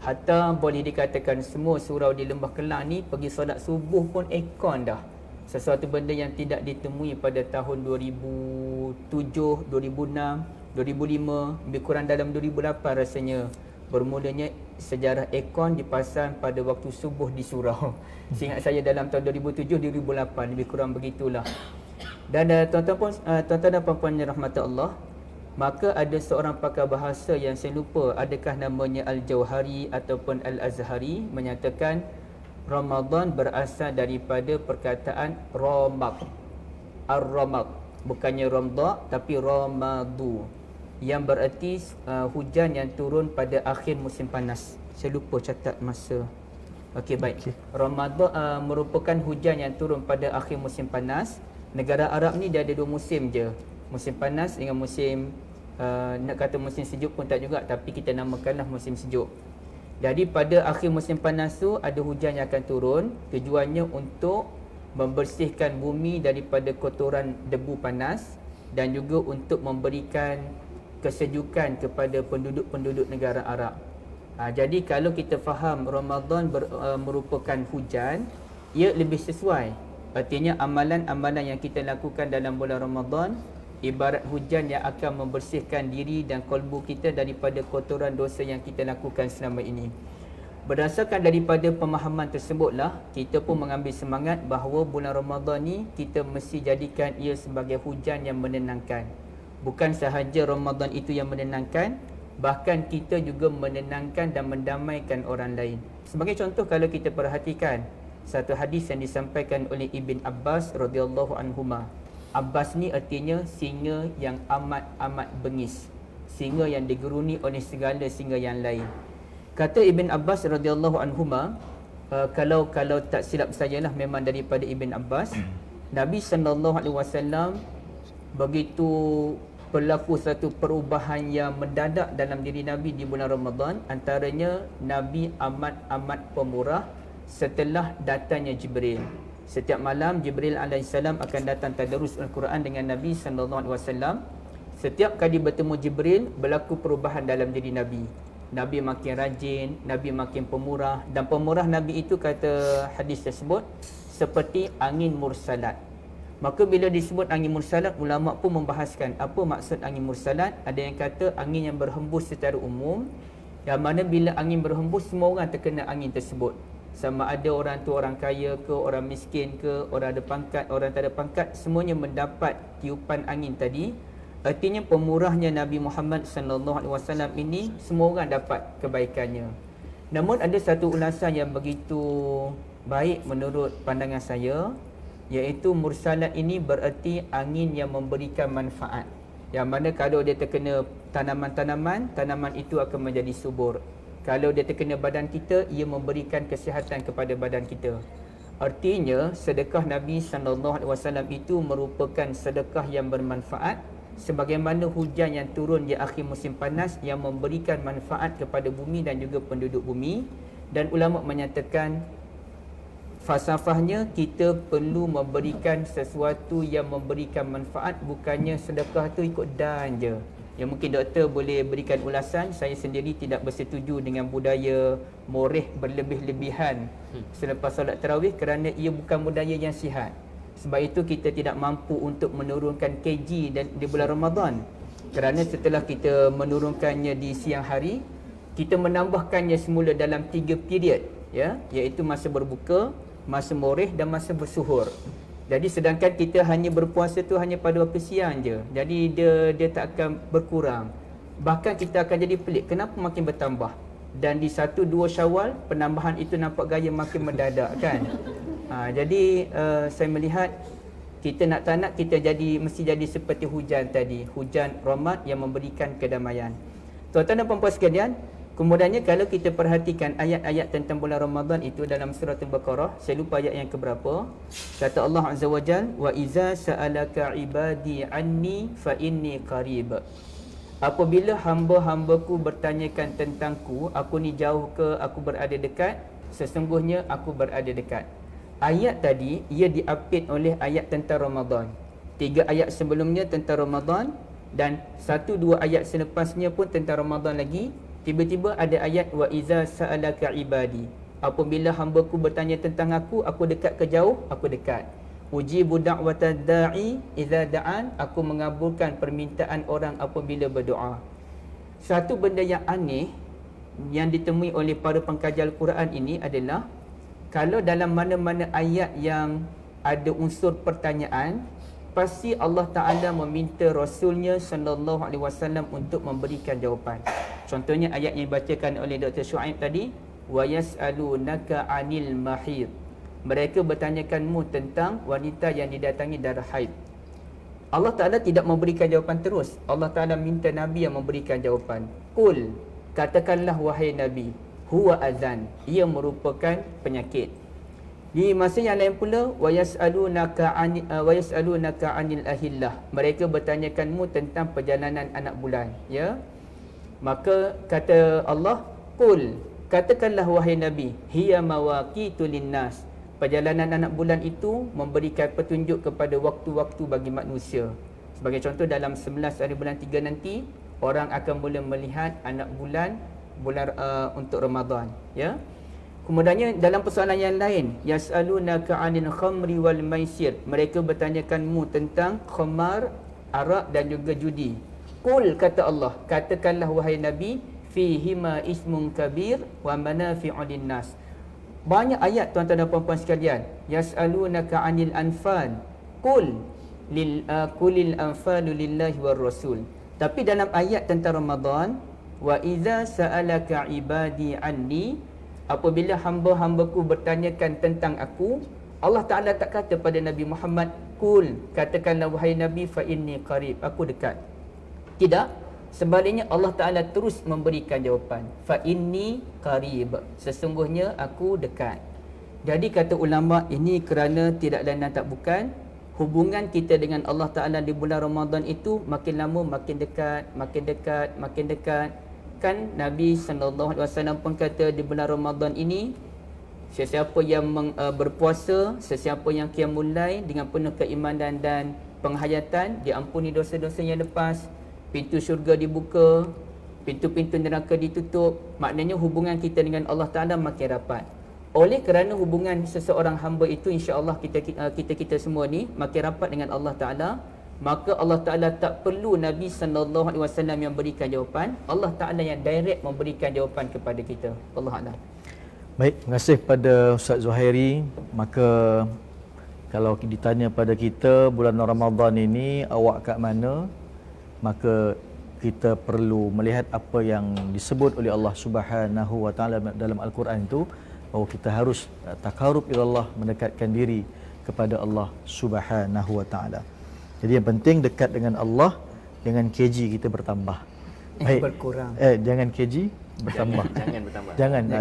Hatta boleh dikatakan semua surau di Lembah Kelang ni pergi solat subuh pun aircon dah. Sesuatu benda yang tidak ditemui pada tahun 2007, 2006, 2005, lebih kurang dalam 2008 rasanya. Bermulanya sejarah aircon dipasang pada waktu subuh di surau. Seingat saya dalam tahun 2007, 2008, lebih kurang begitulah. Dan tuan-tuan dan puan-puan yang rahmat Allah, maka ada seorang pakar bahasa yang saya lupa adakah namanya Al-Jauhari ataupun Al-Azhari menyatakan Ramadan berasal daripada perkataan Ramaq. Ar-Ramaq, bukannya Ramda tapi Ramadu, yang bererti hujan yang turun pada akhir musim panas. Saya lupa catat masa. Okey, baik. Ramadan merupakan hujan yang turun pada akhir musim panas. Negara Arab ni dia ada dua musim je. Musim panas dengan musim nak kata musim sejuk pun tak juga, tapi kita namakanlah musim sejuk. Jadi pada akhir musim panas tu ada hujan yang akan turun, tujuannya untuk membersihkan bumi daripada kotoran debu panas dan juga untuk memberikan kesejukan kepada penduduk-penduduk negara Arab. Jadi kalau kita faham Ramadan merupakan hujan, ia lebih sesuai. Artinya amalan-amalan yang kita lakukan dalam bulan Ramadan ibarat hujan yang akan membersihkan diri dan kalbu kita daripada kotoran dosa yang kita lakukan selama ini. Berdasarkan daripada pemahaman tersebutlah, kita pun mengambil semangat bahawa bulan Ramadan ni kita mesti jadikan ia sebagai hujan yang menenangkan. Bukan sahaja Ramadan itu yang menenangkan, bahkan kita juga menenangkan dan mendamaikan orang lain. Sebagai contoh, kalau kita perhatikan satu hadis yang disampaikan oleh Ibn Abbas radhiyallahu anhuma. Abbas ni artinya singa yang amat-amat bengis, singa yang digeruni oleh segala singa yang lain. Kata Ibn Abbas radhiyallahu anhuma, kalau tak silap sajalah memang daripada Ibn Abbas, Nabi SAW begitu berlaku satu perubahan yang mendadak dalam diri Nabi di bulan Ramadan. Antaranya Nabi amat-amat pemurah setelah datangnya Jibril. Setiap malam Jibril alaihissalam akan datang tadarus Al-Quran dengan Nabi SAW. Setiap kali bertemu Jibril, berlaku perubahan dalam diri Nabi. Nabi makin rajin, Nabi makin pemurah. Dan pemurah Nabi itu, kata hadis tersebut, seperti angin mursalat. Maka bila disebut angin mursalat, ulama pun membahaskan apa maksud angin mursalat. Ada yang kata angin yang berhembus secara umum, yang mana bila angin berhembus semua orang terkena angin tersebut. Sama ada orang tu orang kaya ke, orang miskin ke, orang ada pangkat, orang tak ada pangkat, semuanya mendapat tiupan angin tadi. Artinya pemurahnya Nabi Muhammad SAW ini semua orang dapat kebaikannya. Namun ada satu ulasan yang begitu baik menurut pandangan saya, iaitu mursalat ini bererti angin yang memberikan manfaat. Yang mana kalau dia terkena tanaman-tanaman, tanaman itu akan menjadi subur. Kalau dia terkena badan kita, ia memberikan kesihatan kepada badan kita. Artinya sedekah Nabi SAW itu merupakan sedekah yang bermanfaat, sebagaimana hujan yang turun di akhir musim panas yang memberikan manfaat kepada bumi dan juga penduduk bumi. Dan ulama menyatakan falsafahnya kita perlu memberikan sesuatu yang memberikan manfaat, bukannya sedekah tu ikut dan je. Yang mungkin doktor boleh berikan ulasan. Saya sendiri tidak bersetuju dengan budaya moreh berlebih-lebihan selepas solat tarawih, kerana ia bukan budaya yang sihat. Sebab itu kita tidak mampu untuk menurunkan kg di bulan Ramadan, kerana setelah kita menurunkannya di siang hari, kita menambahkannya semula dalam 3 period, ya, iaitu masa berbuka, masa moreh dan masa bersuhur. Jadi sedangkan kita hanya berpuasa tu hanya pada waktu siang je. Jadi dia tak akan berkurang. Bahkan kita akan jadi pelik, kenapa makin bertambah? Dan di 1-2 Syawal penambahan itu nampak gaya makin mendadak kan. Jadi saya melihat kita nak tak nak kita mesti jadi seperti hujan tadi, hujan rahmat yang memberikan kedamaian. Tuan-tuan dan puan-puan sekalian, kemudiannya kalau kita perhatikan ayat-ayat tentang bulan Ramadan itu dalam surah Al-Baqarah, saya lupa ayat yang keberapa. Kata Allah Azza wa Jalla, wa iza sa'alaka ibadi anni fa inni qarib. Apabila hamba-hambaku bertanyakan tentangku, aku ni jauh ke aku berada dekat, sesungguhnya aku berada dekat. Ayat tadi ia diapit oleh ayat tentang Ramadan. 3 ayat sebelumnya tentang Ramadan dan 1-2 ayat selepasnya pun tentang Ramadan lagi. Tiba-tiba ada ayat wa iza sa'alaka ibadi. Apabila hamba-ku bertanya tentang aku dekat ke jauh? Aku dekat. Ujibu da'watad da'i idza da'an, aku mengabulkan permintaan orang apabila berdoa. Satu benda yang aneh yang ditemui oleh para pengkaji Al-Quran ini adalah kalau dalam mana-mana ayat yang ada unsur pertanyaan, pasti Allah Ta'ala meminta Rasulnya sallallahu alaihi wasallam untuk memberikan jawapan. Contohnya ayat yang dibacakan oleh Dr. Shu'aib tadi, wa yas'alunaka 'anil mahid. Mereka bertanyakanmu tentang wanita yang didatangi darah haid. Allah Ta'ala tidak memberikan jawapan terus. Allah Ta'ala minta Nabi yang memberikan jawapan. Qul, katakanlah wahai Nabi, huwa azan, ia merupakan penyakit. Di masa yang lain pula, wa yas'alunaka 'anil ahillah. Mereka bertanyakanmu tentang perjalanan anak bulan, ya. Maka kata Allah, qul, katakanlah wahai Nabi, hiya mawaqitu linnas. Perjalanan anak bulan itu memberikan petunjuk kepada waktu-waktu bagi manusia. Sebagai contoh, dalam 11 hari bulan 3 nanti, orang akan mula melihat anak bulan untuk Ramadan, ya. Kemudiannya dalam persoalan yang lain, yas'alunaka 'anil khamri wal maisir. Mereka bertanyakanmu tentang khamar, arak dan juga judi. Qul, kata Allah, katakanlah wahai Nabi, fihima ismun kabir wa manafi'u linnas. Banyak ayat tuan-tuan dan puan-puan sekalian. Yas'alunaka 'anil anfal. Qul qulil anfalu lillahi war rasul. Tapi dalam ayat tentang Ramadan, wa idza sa'alaka ibadi anni, apabila hamba-hambaku bertanyakan tentang aku, Allah Ta'ala tak kata pada Nabi Muhammad, qul, katakanlah wahai Nabi, fa inni qarib, aku dekat. Tidak. Sebaliknya Allah Ta'ala terus memberikan jawapan, fa inni qarib, sesungguhnya aku dekat. Jadi kata ulama, ini kerana tidak lain dan tak bukan, hubungan kita dengan Allah Ta'ala di bulan Ramadan itu makin lama makin dekat, makin dekat, makin dekat. Kan Nabi SAW pun kata di bulan Ramadan ini, sesiapa yang berpuasa, sesiapa yang qiyamul lail dengan penuh keimanan dan penghayatan, diampuni dosa-dosa yang lepas, pintu syurga dibuka, pintu-pintu neraka ditutup. Maknanya hubungan kita dengan Allah Ta'ala makin rapat. Oleh kerana hubungan seseorang hamba itu, insya-Allah kita semua ni makin rapat dengan Allah Ta'ala, maka Allah Ta'ala tak perlu Nabi SAW yang berikan jawapan. Allah Ta'ala yang direct memberikan jawapan kepada kita. Allah Ta'ala. Baik, terima kasih pada Ustaz Zuhairi. Maka kalau ditanya pada kita bulan Ramadan ini awak kat mana, maka kita perlu melihat apa yang disebut oleh Allah Subhanahu wa Ta'ala dalam Al-Quran itu, bahawa kita harus takarub ila Allah, mendekatkan diri kepada Allah Subhanahu wa Ta'ala. Jadi yang penting dekat dengan Allah, dengan KG kita bertambah. Berkurang. Jangan KG bertambah. Jangan bertambah.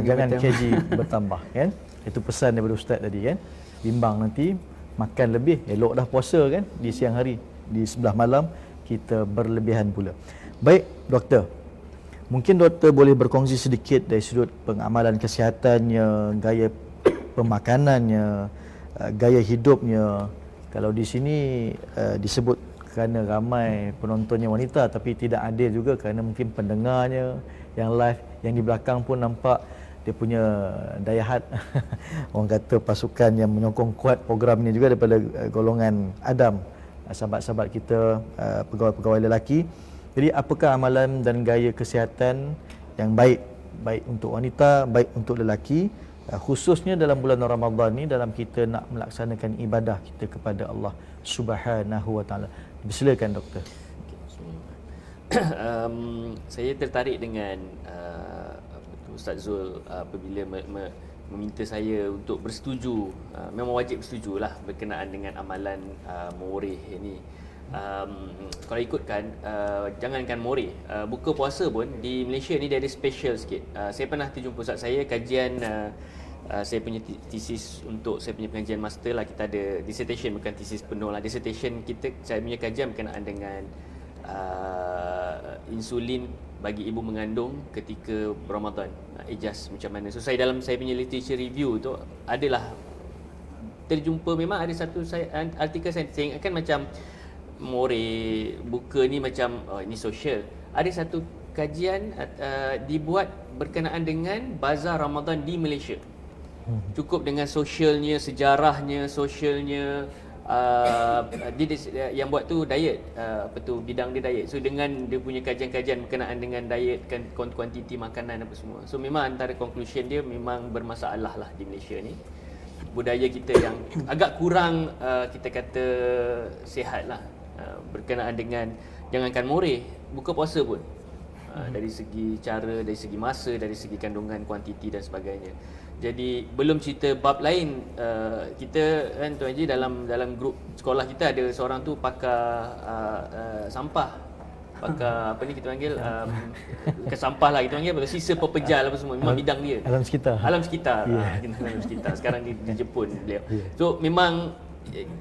Jangan KG bertambah, kan? Itu pesan daripada ustaz tadi, kan? Bimbang nanti makan lebih, elok dah puasa, kan? Di siang hari, di sebelah malam kita berlebihan pula. Baik, doktor. Mungkin doktor boleh berkongsi sedikit dari sudut pengamalan kesihatannya, gaya pemakanannya, gaya hidupnya. Kalau di sini disebut kerana ramai penontonnya wanita, tapi tidak adil juga kerana mungkin pendengarnya yang live, yang di belakang pun nampak dia punya daya had. Orang kata pasukan yang menyokong kuat program ni juga daripada golongan Adam, sahabat-sahabat kita, pegawai-pegawai lelaki. Jadi apakah amalan dan gaya kesihatan yang baik baik untuk wanita, baik untuk lelaki, khususnya dalam bulan Ramadan ni, dalam kita nak melaksanakan ibadah kita kepada Allah Subhanahu Wa Taala. Silakan doktor. Saya tertarik dengan Ustaz Zul apabila meminta saya untuk bersetuju, memang wajib bersetuju lah berkenaan dengan amalan Moreh ini. Kalau ikutkan, jangankan Moreh, buka puasa pun di Malaysia ni dia ada special sikit. Saya pernah terjumpa Ustaz saya kajian, saya punya thesis untuk saya punya pengajian master lah, kita ada dissertation, bukan thesis penuh lah, dissertation kita, saya punya kajian berkenaan dengan insulin bagi ibu mengandung ketika Ramadan, ijaz macam mana. So saya dalam saya punya literature review tu adalah terjumpa, memang ada satu artikel saya ingatkan macam Moreh buka ni macam ini sosial. Ada satu kajian dibuat berkenaan dengan bazar Ramadan di Malaysia. Cukup dengan sosialnya, sejarahnya, sosialnya. Dia yang buat tu diet, bidang dia diet. So dengan dia punya kajian-kajian berkenaan dengan diet, kan, kuantiti makanan apa semua. So memang antara conclusion dia memang bermasalah lah di Malaysia ni. Budaya kita yang agak kurang kita kata sihat lah, berkenaan dengan jangankan Moreh, buka puasa pun. Dari segi cara, dari segi masa, dari segi kandungan, kuantiti dan sebagainya. Jadi belum cerita bab lain, kita kan Tuan Haji dalam grup sekolah kita ada seorang tu pakar sampah, pakar apa ni kita panggil bukan sampah lah kita panggil, sisa pepejal apa semua, memang bidang dia. Alam sekitar. Alam sekitar. Alam sekitar. Sekarang di Jepun beliau. So memang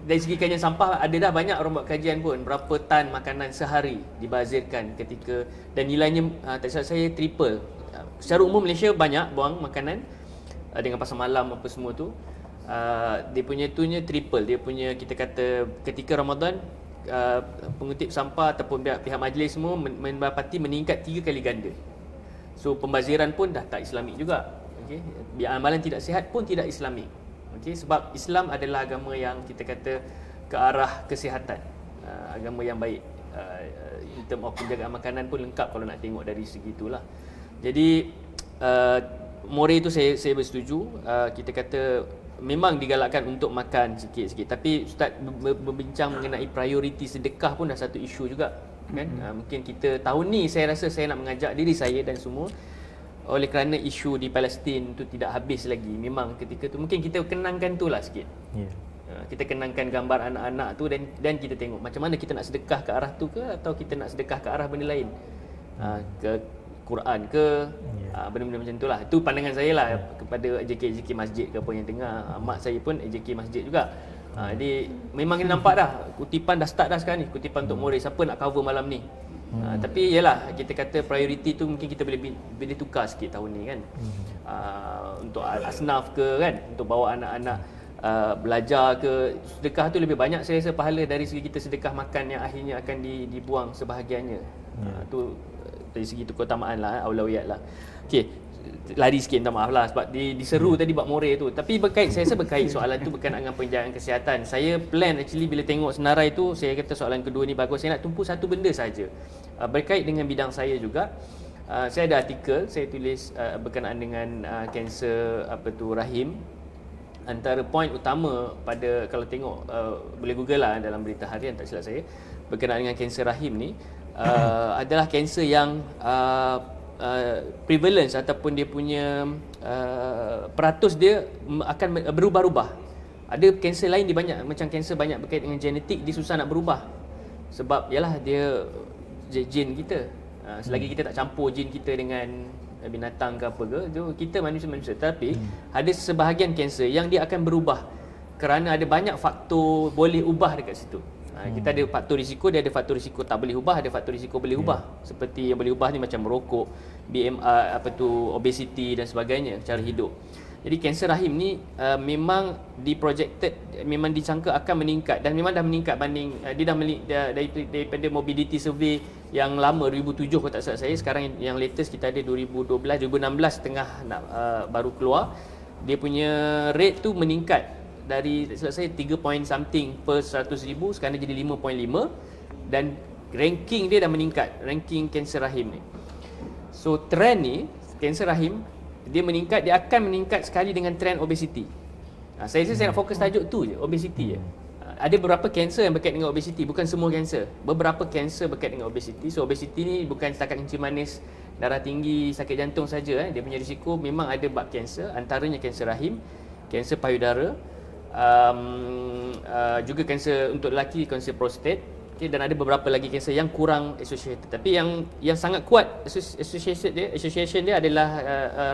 dari segi kajian sampah ada dah banyak orang buat kajian pun berapa tan makanan sehari dibazirkan ketika, dan nilainya tak salah saya triple. Secara umum Malaysia banyak buang makanan dengan pasar malam apa semua tu. Dia punya tunya triple. Dia punya kita kata ketika Ramadan pengutip sampah ataupun pihak majlis semua mendapati meningkat 3 kali ganda. So pembaziran pun dah tak Islamik juga. Okey, amalan tidak sihat pun tidak Islamik. Okey, sebab Islam adalah agama yang kita kata ke arah kesihatan, agama yang baik. In term of penjagaan makanan pun lengkap kalau nak tengok dari segi itulah. Jadi Moreh itu saya bersetuju. Kita kata memang digalakkan untuk makan sikit-sikit, tapi Ustaz berbincang mengenai prioriti sedekah pun dah satu isu juga kan. Mungkin kita tahun ni saya rasa saya nak mengajak diri saya dan semua, oleh kerana isu di Palestin tu tidak habis lagi. Memang ketika tu mungkin kita kenangkan tu lah sikit. Kita kenangkan gambar anak-anak tu dan kita tengok macam mana kita nak sedekah ke arah tu ke, atau kita nak sedekah ke arah benda lain, ke Quran ke, benda-benda macam tu lah. Itu pandangan saya lah kepada AJK masjid ke apa yang dengar. Mak saya pun AJK masjid juga. Jadi memang kita nampak dah kutipan dah start dah sekarang ni, kutipan untuk Moreh, siapa nak cover malam ni. Tapi yalah, kita kata priority tu mungkin kita boleh tukar sikit tahun ni kan. Untuk asnaf ke kan, untuk bawa anak-anak belajar ke, sedekah tu lebih banyak saya rasa pahala dari segi kita sedekah makan yang akhirnya akan dibuang sebahagiannya. Tu dari segi tu keutamaan lah, aulawiyat lah. Okey, lari sikit, minta maaf lah sebab diseru tadi bab Moreh tu. Tapi saya rasa berkait soalan tu berkenaan dengan penjagaan kesihatan. Saya plan actually bila tengok senarai tu, saya kata soalan kedua ni bagus. Saya nak tumpu satu benda saja berkait dengan bidang saya juga. Saya ada artikel saya tulis berkenaan dengan kanser rahim. Antara poin utama pada, kalau tengok boleh google lah dalam berita harian tak silap saya, berkenaan dengan kanser rahim ni adalah kanser yang prevalence ataupun dia punya peratus dia akan berubah-ubah. Ada kanser lain dia banyak, macam kanser banyak berkait dengan genetik, dia susah nak berubah. Sebab yalah dia jin kita. Selagi kita tak campur jin kita dengan binatang ke apa ke, kita manusia-manusia. Tapi ada sebahagian kanser yang dia akan berubah kerana ada banyak faktor boleh ubah dekat situ. Kita ada faktor risiko, dia ada faktor risiko tak boleh ubah, ada faktor risiko boleh ubah. Seperti yang boleh ubah ni macam merokok, BMI, obesity dan sebagainya, cara hidup. Jadi kanser rahim ni memang diprojected, memang disangka akan meningkat dan memang dah meningkat banding dia daripada morbidity survey yang lama 2007 kalau tak salah saya. Sekarang yang latest kita ada 2012, 2016 tengah nak baru keluar. Dia punya rate tu meningkat dari salah saya 3 point something per 100,000, sekarang dia jadi 5.5 dan ranking dia dah meningkat, ranking kanser rahim ni. So trend ni kanser rahim dia meningkat, dia akan meningkat sekali dengan trend obesiti. Saya nak fokus tajuk tu je, obesiti je. Ada beberapa kanser yang berkait dengan obesiti, bukan semua kanser. Beberapa kanser berkait dengan obesiti. So obesiti ni bukan setakat kencing manis, darah tinggi, sakit jantung saja. Dia punya risiko memang ada bab kanser, antaranya kanser rahim, kanser payudara, juga kanser untuk lelaki, kanser prostat. Okay, dan ada beberapa lagi kanser yang kurang associated. Tapi yang sangat kuat association dia adalah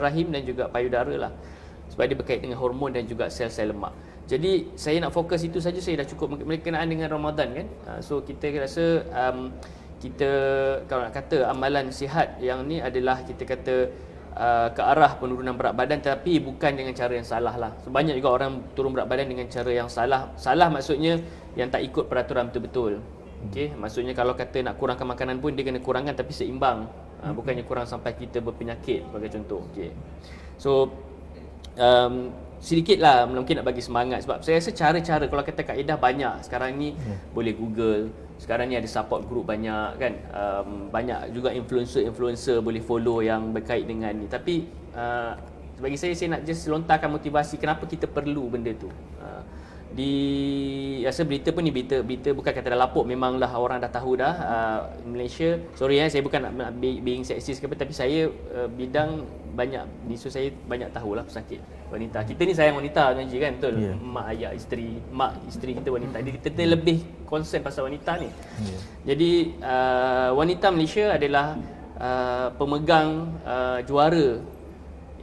rahim dan juga payudara lah. Sebab dia berkait dengan hormon dan juga sel-sel lemak. Jadi saya nak fokus itu saja, saya dah cukup berkenaan dengan Ramadan kan. So kita rasa kita kalau nak kata amalan sihat yang ni adalah kita kata ke arah penurunan berat badan, tapi bukan dengan cara yang salah lah. So, banyak juga orang turun berat badan dengan cara yang salah. Salah maksudnya yang tak ikut peraturan betul-betul. Okey, maksudnya kalau kata nak kurangkan makanan pun dia kena kurangkan tapi seimbang. Bukannya kurang sampai kita berpenyakit sebagai contoh. Okey. So sedikit lah mungkin nak bagi semangat, sebab saya rasa cara-cara kalau kata kaedah banyak sekarang ni. Boleh Google, sekarang ni ada support group banyak kan, banyak juga influencer boleh follow yang berkait dengan ni. Tapi bagi saya nak just lontarkan motivasi kenapa kita perlu benda tu. Rasa berita pun ni berita bukan kata dah lapuk, memanglah orang dah tahu dah. Malaysia, sorry saya bukan nak being sexist ke apa, tapi saya bidang banyak, so saya banyak tahulah pesakit wanita. Kita ni sayang wanita kan, betul? Mak ayah isteri kita wanita. Kita lebih concern pasal wanita ni. Jadi wanita Malaysia adalah pemegang juara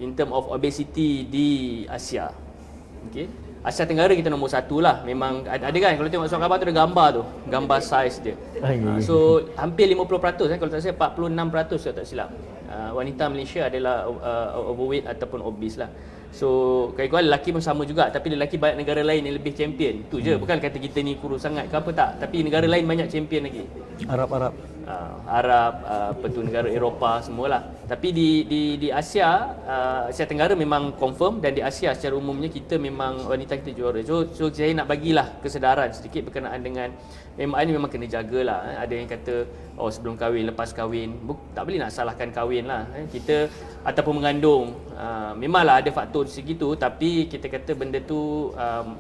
in term of obesity di Asia. Okey. Asia Tenggara kita nombor 1 lah. Memang ada kan, kalau tengok surat khabar tu ada gambar tu, gambar saiz dia. So hampir 50% kalau tak silap 46% kalau tak silap. Wanita Malaysia adalah overweight ataupun obese lah. So kira-kira lelaki pun sama juga, tapi lelaki banyak negara lain yang lebih champion. Tu je, bukan kata kita ni kurus sangat ke apa, tak. Tapi negara lain banyak champion lagi. Arab, apa tu, negara Eropah semualah. Tapi di Asia, Asia Tenggara memang confirm, dan di Asia secara umumnya kita memang wanita kita juara. So saya nak bagilah kesedaran sedikit berkenaan dengan memang ini memang kena jagalah. Ada yang kata sebelum kahwin, lepas kahwin, tak boleh nak salahkan kahwin lah. Kita ataupun mengandung, memanglah ada faktor segitu, tapi kita kata benda tu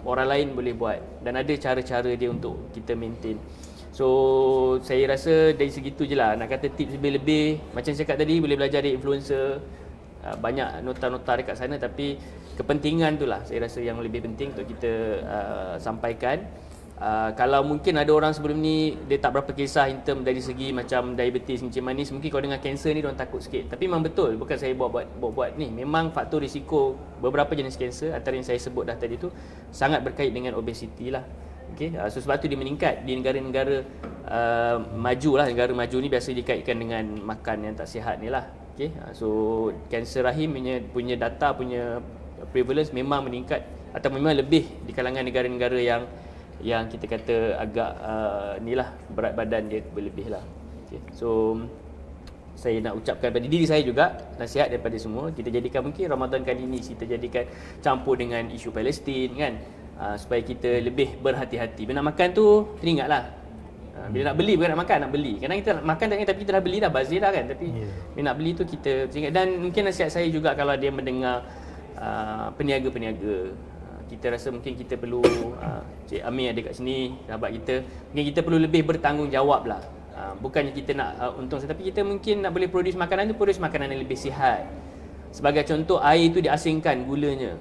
orang lain boleh buat dan ada cara-cara dia untuk kita maintain. So saya rasa dari segitu je lah. Nak kata tips lebih-lebih, macam saya cakap tadi, boleh belajar dari influencer, banyak nota-nota dekat sana. Tapi kepentingan tu lah saya rasa yang lebih penting untuk kita sampaikan. Kalau mungkin ada orang sebelum ni dia tak berapa kisah in term dari segi macam diabetes, kencing manis, mungkin kalau dengar kanser ni diorang takut sikit. Tapi memang betul, bukan saya buat ni. Memang faktor risiko beberapa jenis kanser, antara yang saya sebut dah tadi tu, sangat berkait dengan obesiti lah. Okay, so sebab tu dia meningkat di negara-negara maju lah. Negara maju ni biasa dikaitkan dengan makan yang tak sihat ni lah. Okay, so kanser rahim punya data, punya prevalence memang meningkat atau memang lebih di kalangan negara-negara yang kita kata agak ni lah, berat badan dia berlebih lah. Okay, so saya nak ucapkan pada diri saya juga nasihat daripada semua, kita jadikan mungkin Ramadan kali ni kita jadikan campur dengan isu Palestin kan. Supaya kita lebih berhati-hati. Bila nak makan tu, teringatlah. Bila nak beli, bukan nak makan, nak beli. Kadang kita nak makan tapi kita dah beli dah, bazir dah kan. Tapi bila nak beli tu kita teringat. Dan mungkin nasihat saya juga kalau dia mendengar peniaga-peniaga, kita rasa mungkin kita perlu, Cik Amir ada kat sini, sahabat kita, mungkin kita perlu lebih bertanggungjawab lah. Bukannya kita nak untung, tapi kita mungkin nak boleh produce makanan tu, produce makanan yang lebih sihat. Sebagai contoh, air tu diasingkan gulanya.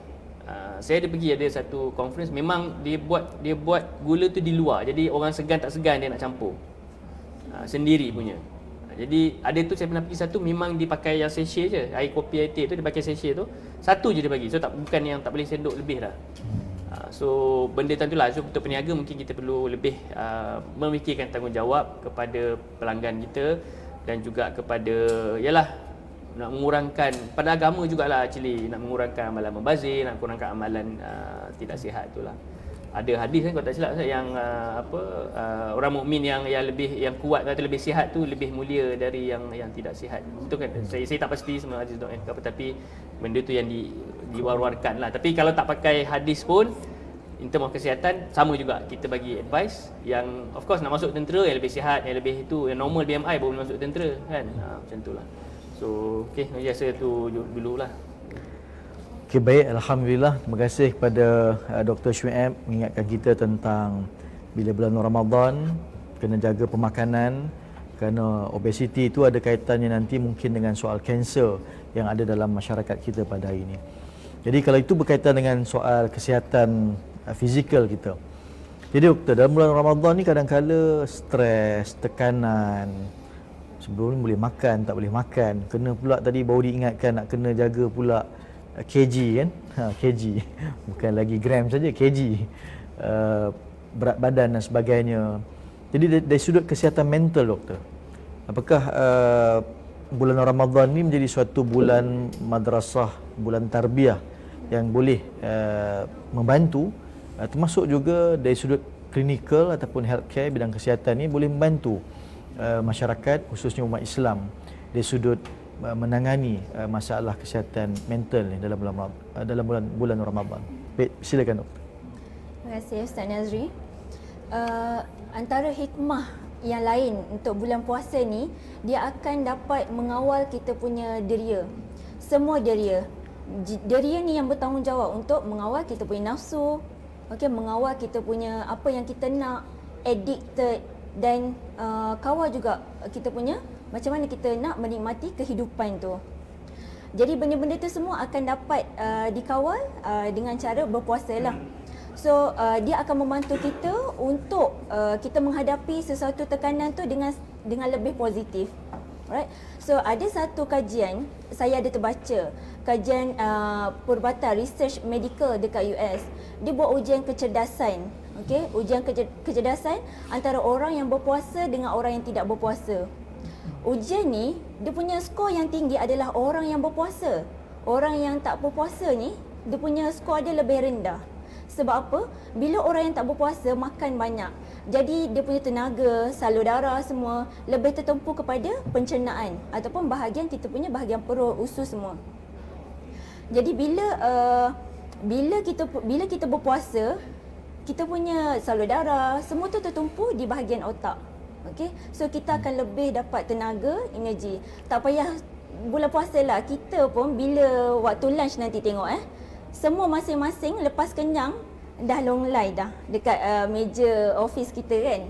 Saya ada pergi ada satu conference, memang dia buat gula tu di luar. Jadi orang segan tak segan dia nak campur. Sendiri punya. Jadi ada tu saya pernah pergi satu, memang dipakai yang sachet je. Air kopi, air teh tu dia pakai sachet tu. Satu je dia bagi. So bukan yang tak boleh sendok lebih dah. So benda tentulah. So untuk peniaga mungkin kita perlu lebih memikirkan tanggungjawab kepada pelanggan kita dan juga kepada nak mengurangkan pada agama jugalah, actually nak mengurangkan amalan membazir, nak kurangkan amalan tidak sihat itulah. Ada hadis kan kalau tak silap yang orang mukmin yang kuat atau lebih sihat tu lebih mulia dari yang tidak sihat. Itu kan saya tak pasti semua hadis doa apa, tapi benda tu yang diwar-warkan lah. Tapi kalau tak pakai hadis pun in term of kesihatan sama juga, kita bagi advice yang of course nak masuk tentera yang lebih sihat, yang lebih itu, yang normal BMI baru masuk tentera kan. Macam itulah. So okey, biasa tu dululah. Okay, baik. Alhamdulillah. Terima kasih kepada Dr. Syuaib mengingatkan kita tentang bila bulan Ramadan kena jaga pemakanan, kerana obesiti itu ada kaitannya nanti mungkin dengan soal kanser yang ada dalam masyarakat kita pada hari ini. Jadi kalau itu berkaitan dengan soal kesihatan fizikal kita. Jadi doktor, dalam bulan Ramadan ni kadang-kala stres, tekanan, sebelum ni boleh makan, tak boleh makan. Kena pula tadi baru diingatkan nak kena jaga pula kg kan? Kg. Bukan lagi gram saja, kg. Berat badan dan sebagainya. Jadi dari sudut kesihatan mental doktor, apakah bulan Ramadan ni menjadi suatu bulan madrasah, bulan tarbiyah yang boleh membantu, termasuk juga dari sudut klinikal ataupun healthcare, bidang kesihatan ni boleh membantu masyarakat khususnya umat Islam dari sudut menangani masalah kesihatan mental ni dalam bulan Ramadan. Baik, silakan doktor. Terima kasih Ustaz Nazri. Antara hikmah yang lain untuk bulan puasa ni, dia akan dapat mengawal kita punya deria. Semua deria. Deria ni yang bertanggungjawab untuk mengawal kita punya nafsu, okey, mengawal kita punya apa yang kita nak, addicted, dan kawal juga kita punya macam mana kita nak menikmati kehidupan tu. Jadi benda-benda tu semua akan dapat dikawal dengan cara berpuasa lah. So dia akan membantu kita untuk kita menghadapi sesuatu tekanan tu dengan lebih positif. Alright. So ada satu kajian saya ada terbaca, kajian perubatan research medical dekat US. Dia buat ujian kecerdasan. Okey, ujian kecerdasan antara orang yang berpuasa dengan orang yang tidak berpuasa. Ujian ni dia punya skor yang tinggi adalah orang yang berpuasa. Orang yang tak berpuasa ni dia punya skor dia lebih rendah. Sebab apa? Bila orang yang tak berpuasa makan banyak, jadi dia punya tenaga, salur darah semua lebih tertumpu kepada pencernaan ataupun bahagian kita punya bahagian perut, usus semua. Jadi bila kita berpuasa, kita punya salur darah semua tu tertumpu di bahagian otak. Okey, so kita akan lebih dapat tenaga, energi. Tak payah bulan puasa lah, kita pun bila waktu lunch nanti tengok semua masing-masing lepas kenyang dah long lie dah dekat meja office kita kan.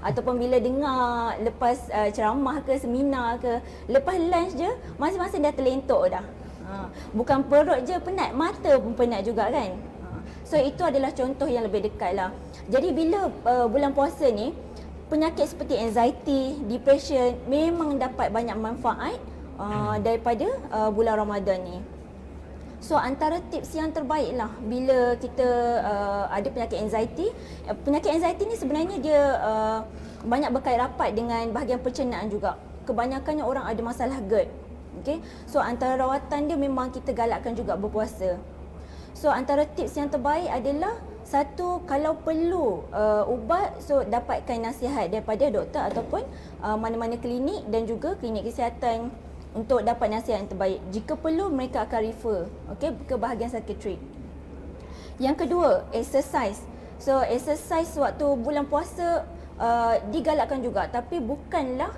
Ataupun bila dengar lepas ceramah ke seminar ke, lepas lunch je masing-masing dah terlentok dah. Bukan perut je penat, mata pun penat juga kan. So itu adalah contoh yang lebih dekat lah. Jadi bila bulan puasa ni, penyakit seperti anxiety, depression memang dapat banyak manfaat daripada bulan Ramadan ni. So antara tips yang terbaik lah bila kita ada penyakit anxiety. Penyakit anxiety ni sebenarnya dia banyak berkait rapat dengan bahagian pencernaan juga. Kebanyakannya orang ada masalah GERD. Okay? So antara rawatan dia memang kita galakkan juga berpuasa. So antara tips yang terbaik adalah, satu, kalau perlu ubat, so dapatkan nasihat daripada doktor ataupun mana-mana klinik dan juga klinik kesihatan untuk dapat nasihat yang terbaik. Jika perlu, mereka akan refer ke bahagian psikiatrik. Yang kedua, exercise. So exercise waktu bulan puasa digalakkan juga, tapi bukanlah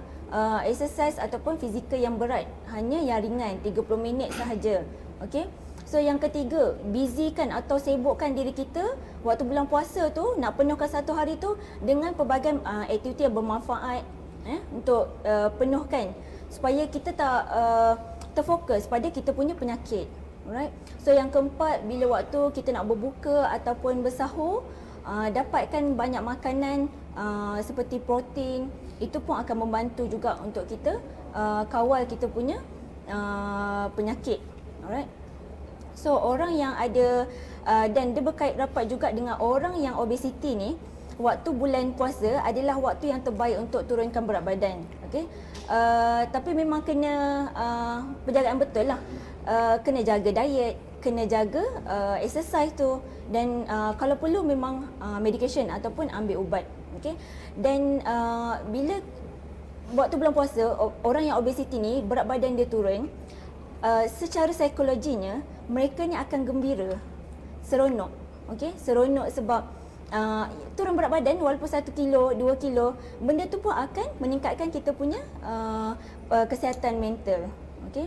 exercise ataupun fizikal yang berat, hanya yang ringan 30 minit sahaja. Okey. So yang ketiga, busykan atau sibukkan diri kita waktu bulan puasa tu, nak penuhkan satu hari tu dengan pelbagai aktiviti yang bermanfaat untuk penuhkan, supaya kita tak terfokus pada kita punya penyakit. Alright. So yang keempat, bila waktu kita nak berbuka ataupun bersahur, dapatkan banyak makanan seperti protein. Itu pun akan membantu juga untuk kita kawal kita punya penyakit. Alright. So orang yang ada dan dia berkait rapat juga dengan orang yang obesiti ni, waktu bulan puasa adalah waktu yang terbaik untuk turunkan berat badan. Okey. Tapi memang kena penjagaan betul lah. Kena jaga diet, kena jaga exercise tu, dan kalau perlu memang medication ataupun ambil ubat. Okey. Dan bila waktu bulan puasa, orang yang obesiti ni berat badan dia turun, secara psikologinya mereka ni akan gembira, seronok. Okey, seronok sebab turun berat badan walaupun 1 kilo, 2 kilo, benda tu pun akan meningkatkan kita punya kesihatan mental. Okey.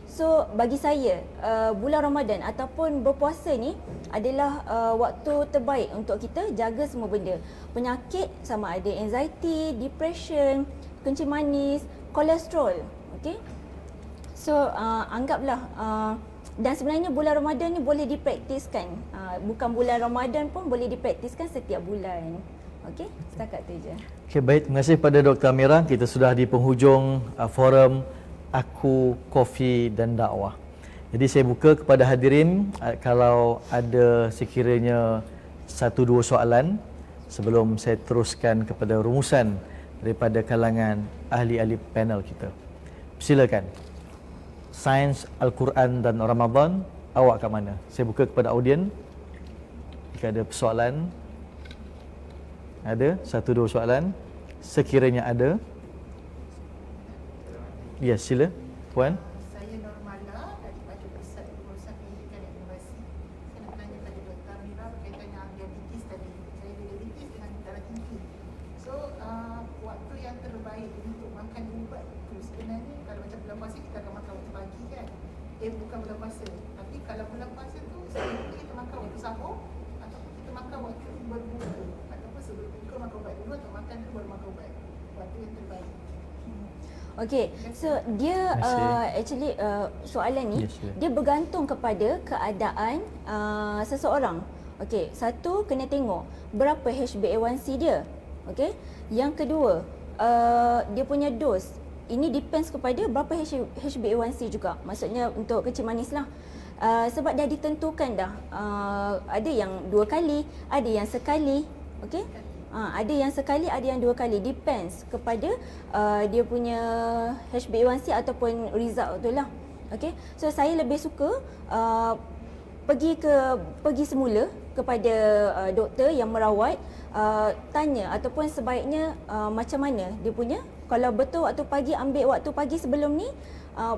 So bagi saya bulan Ramadan ataupun berpuasa ni adalah waktu terbaik untuk kita jaga semua benda. Penyakit sama ada anxiety, depression, kencing manis, kolesterol. Okey. So anggaplah dan sebenarnya bulan Ramadan ni boleh dipraktiskan. Bukan bulan Ramadan pun boleh dipraktiskan setiap bulan. Okey, setakat tu je. Okey, baik. Terima kasih kepada Dr. Amira. Kita sudah di penghujung forum Aku, Kofi dan Dakwah. Jadi saya buka kepada hadirin kalau ada sekiranya 1-2 soalan sebelum saya teruskan kepada rumusan daripada kalangan ahli-ahli panel kita. Silakan. Sains, Al-Quran dan Ramadan, awak kat mana? Saya buka kepada audien. Jika ada persoalan, ada 1-2 soalan. Sekiranya ada. Ya, sila Puan. Saya Normala daripada Pusat Pengurusan Pendidikan dan Inovasi. Saya nak tanya pada Dr. Amira berkaitan dengan diabetes tadi. Saya ada diabetes dengan darah tinggi. So, waktu yang terbaik untuk makan ubat tu sebenarnya kalau macam bulan puasa kita akan makan waktu pagi kan? Bukan bulan puasa. Tapi kalau bulan puasa tu sebenarnya kita makan waktu sahur ataupun kita makan waktu berbuka. Ataupun sebelum buka makan ubat dulu atau makan dulu baru makan ubat. Waktu yang terbaik. Okey, so dia actually soalan ni dia bergantung kepada keadaan seseorang. Okey, satu kena tengok berapa HbA1c dia. Okey. Yang kedua, dia punya dos. Ini depends kepada berapa HbA1c juga. Maksudnya untuk kencing manis lah. Sebab dah ditentukan dah. Ada yang 2 kali, ada yang sekali. Okey. Ada yang sekali, ada yang 2 kali. Depends kepada dia punya HbA1c ataupun result tu lah. Okay. So saya lebih suka pergi semula kepada doktor yang merawat, tanya ataupun sebaiknya macam mana dia punya. Kalau betul waktu pagi, ambil waktu pagi sebelum ni,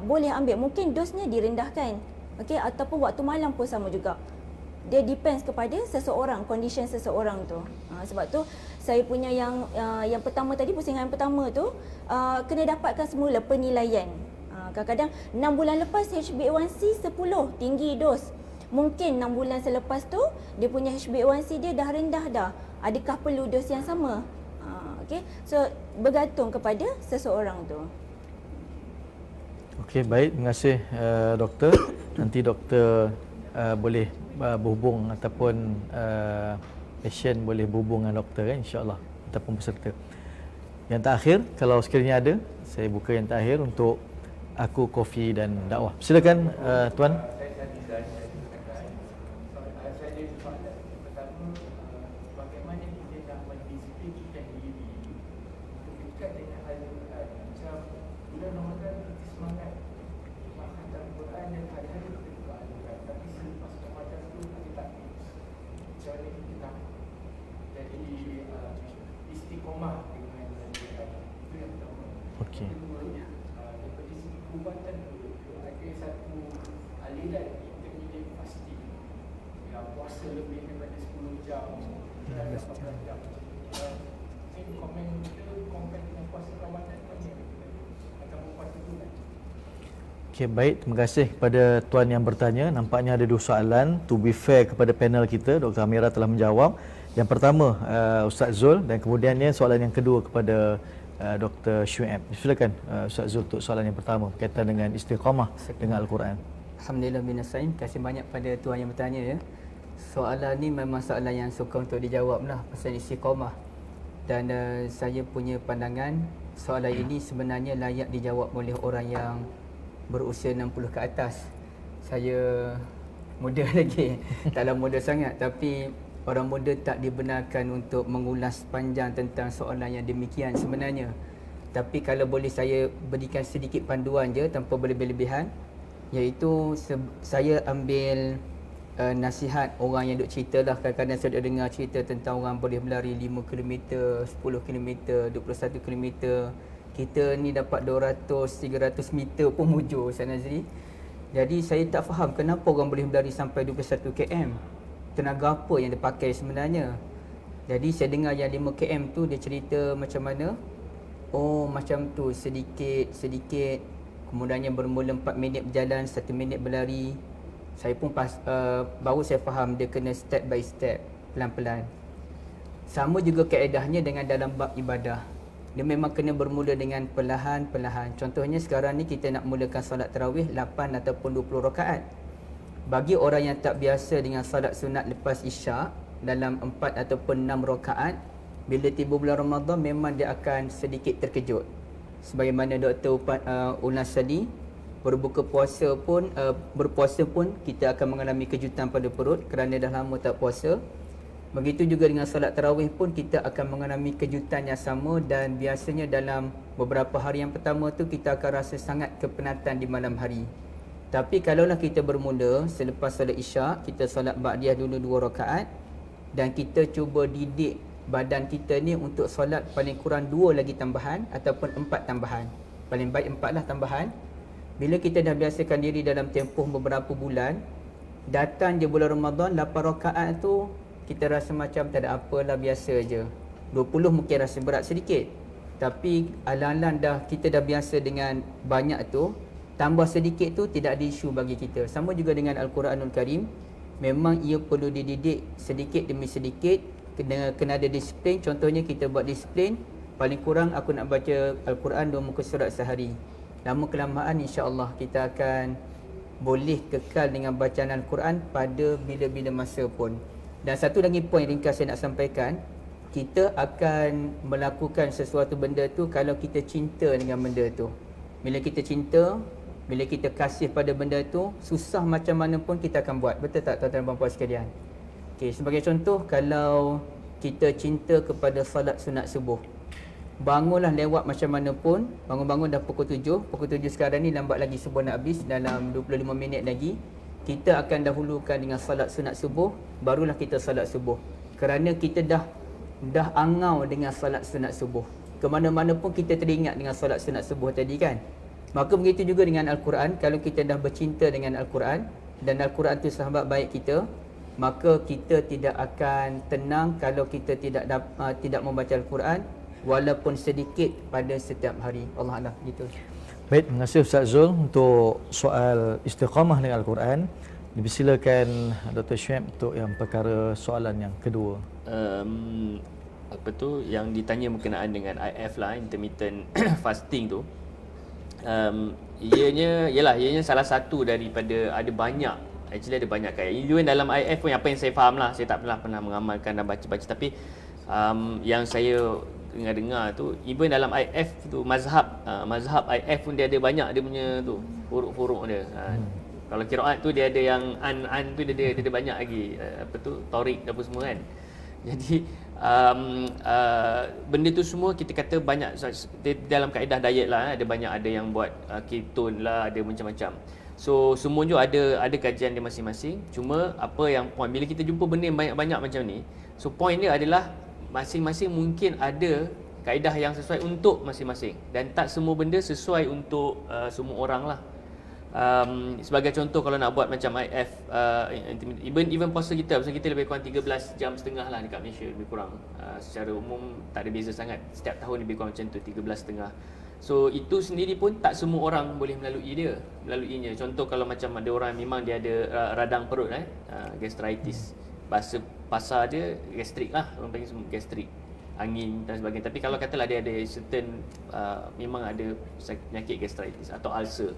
boleh ambil. Mungkin dosnya direndahkan. Okay. Ataupun waktu malam pun sama juga. Dia depends kepada seseorang, condition seseorang tu. Sebab tu saya punya yang pertama tadi, pusingan yang pertama tu kena dapatkan semula penilaian. Kadang-kadang 6 bulan lepas HbA1c 10, tinggi dos. Mungkin 6 bulan selepas tu dia punya HbA1c dia dah rendah dah. Adakah perlu dos yang sama? Okay. So bergantung kepada seseorang tu. Okey, baik. Terima kasih doktor. Nanti doktor boleh berhubung ataupun patient boleh berhubung dengan doktor kan, insya-Allah, ataupun peserta. Yang terakhir, kalau sekiranya ada, saya buka yang terakhir untuk Aku, Kofi dan Dakwah. Silakan tuan. Okey. Okey, baik. Terima kasih kepada tuan yang bertanya. Nampaknya ada 2 soalan. To be fair kepada panel kita, Dr. Amira telah menjawab. Yang pertama Ustaz Zul, dan kemudiannya soalan yang kedua kepada Dr. Syuib. Silakan Ustaz Zul untuk soalan yang pertama berkaitan dengan istiqamah dengan Al-Quran. Alhamdulillah bin Nasaim. Terima kasih banyak pada tuan yang bertanya ya. Soalan ni memang soalan yang sukar untuk dijawab lah pasal istiqamah. Dan saya punya pandangan soalan ini sebenarnya layak dijawab oleh orang yang berusia 60 ke atas. Saya muda lagi, taklah muda sangat, tapi orang muda tak dibenarkan untuk mengulas panjang tentang soalan yang demikian sebenarnya. Tapi kalau boleh saya berikan sedikit panduan je tanpa berlebih-lebihan, iaitu saya ambil nasihat orang yang duk cerita lah. Kadang-kadang saya dengar cerita tentang orang boleh berlari 5 km, 10 km, 21 km. Kita ni dapat 200-300 meter pun mujur Ustaz Nazri. Jadi saya tak faham kenapa orang boleh berlari sampai 21 km. Tenaga apa yang dia pakai sebenarnya. Jadi saya dengar yang 5 km tu dia cerita macam mana. Oh macam tu sedikit kemudiannya bermula 4 minit berjalan, 1 minit berlari. Saya pun baru saya faham dia kena step by step, pelan-pelan. Sama juga kaedahnya dengan dalam bab ibadah. Dia memang kena bermula dengan perlahan-perlahan. Contohnya sekarang ni kita nak mulakan solat tarawih 8 ataupun 20 rakaat. Bagi orang yang tak biasa dengan solat sunat lepas isyak dalam 4 ataupun 6 rakaat, bila tiba bulan Ramadan memang dia akan sedikit terkejut. Sebagaimana Dr. Unas tadi, berpuasa pun kita akan mengalami kejutan pada perut kerana dah lama tak puasa. Begitu juga dengan solat tarawih pun kita akan mengalami kejutan yang sama, dan biasanya dalam beberapa hari yang pertama tu kita akan rasa sangat kepenatan di malam hari. Tapi kalaulah kita bermula selepas solat isyak, kita solat ba'diyah dulu 2 rakaat dan kita cuba didik badan kita ni untuk solat paling kurang 2 lagi tambahan ataupun 4 tambahan. Paling baik 4 lah tambahan. Bila kita dah biasakan diri dalam tempoh beberapa bulan, datang je bulan Ramadan 8 rakaat tu kita rasa macam tak ada apalah, biasa je. 20 mungkin rasa berat sedikit, tapi alang-alang kita dah biasa dengan banyak tu, tambah sedikit tu tidak ada isu bagi kita. Sama juga dengan Al-Quranul Karim, memang ia perlu dididik sedikit demi sedikit, kena ada disiplin. Contohnya kita buat disiplin, paling kurang aku nak baca Al-Quran 2 muka surat sehari. Lama kelamaan insya-Allah kita akan boleh kekal dengan bacaan Al-Quran pada bila-bila masa pun. Dan satu lagi poin ringkas saya nak sampaikan, kita akan melakukan sesuatu benda tu kalau kita cinta dengan benda tu. Bila kita cinta, bila kita kasih pada benda tu, susah macam mana pun kita akan buat. Betul tak tuan-tuan dan puan sekalian? Okey, sebagai contoh, kalau kita cinta kepada solat sunat subuh, bangunlah lewat macam mana pun, bangun-bangun dah pukul 7 sekarang ni, lambat lagi subuh nak habis, dalam 25 minit lagi kita akan dahulukan dengan solat sunat subuh, barulah kita solat subuh. Kerana kita dah angau dengan solat sunat subuh. Ke mana-mana pun kita teringat dengan solat sunat subuh tadi kan. Maka begitu juga dengan Al-Quran. Kalau kita dah bercinta dengan Al-Quran dan Al-Quran tu sahabat baik kita, maka kita tidak akan tenang kalau kita tidak membaca Al-Quran walaupun sedikit pada setiap hari. Allah Allah, gitu. Baik, terima kasih Ustaz Zul untuk soal istiqamah dengan Al-Quran. Dipersilakan Dr. Syuaib untuk yang perkara soalan yang kedua. Apa tu yang ditanya berkenaan dengan IF lah, intermittent fasting tu. Ianya salah satu daripada ada banyak kaedah. Even dalam IF pun apa yang saya faham lah, saya tak pernah mengamalkan dan baca-baca, tapi yang saya dengar tu, even dalam IF tu mazhab IF pun dia ada banyak dia punya tu huruf-huruf dia. Kalau qiraat tu dia ada yang an tu dia ada banyak lagi, apa tu torik apa semua kan. Jadi benda tu semua kita kata banyak dalam kaedah diet lah, ada yang buat ketone lah, ada macam-macam. So semua tu ada kajian dia masing-masing. Cuma apa yang point bila kita jumpa benda yang banyak-banyak macam ni, so point dia adalah masing-masing mungkin ada kaedah yang sesuai untuk masing-masing, dan tak semua benda sesuai untuk semua orang lah. Sebagai contoh, kalau nak buat macam IF, even puasa kita lebih kurang 13 jam setengah lah dekat Malaysia, lebih kurang. Secara umum tak ada beza sangat, setiap tahun lebih kurang macam tu, 13.5. So itu sendiri pun tak semua orang boleh melaluinya. Contoh kalau macam ada orang memang dia ada radang perut, gastritis, bahasa pasar dia gastrik lah, orang panggil semua gastrik, angin dan sebagainya. Tapi kalau katalah dia ada certain memang ada penyakit gastritis atau ulcer,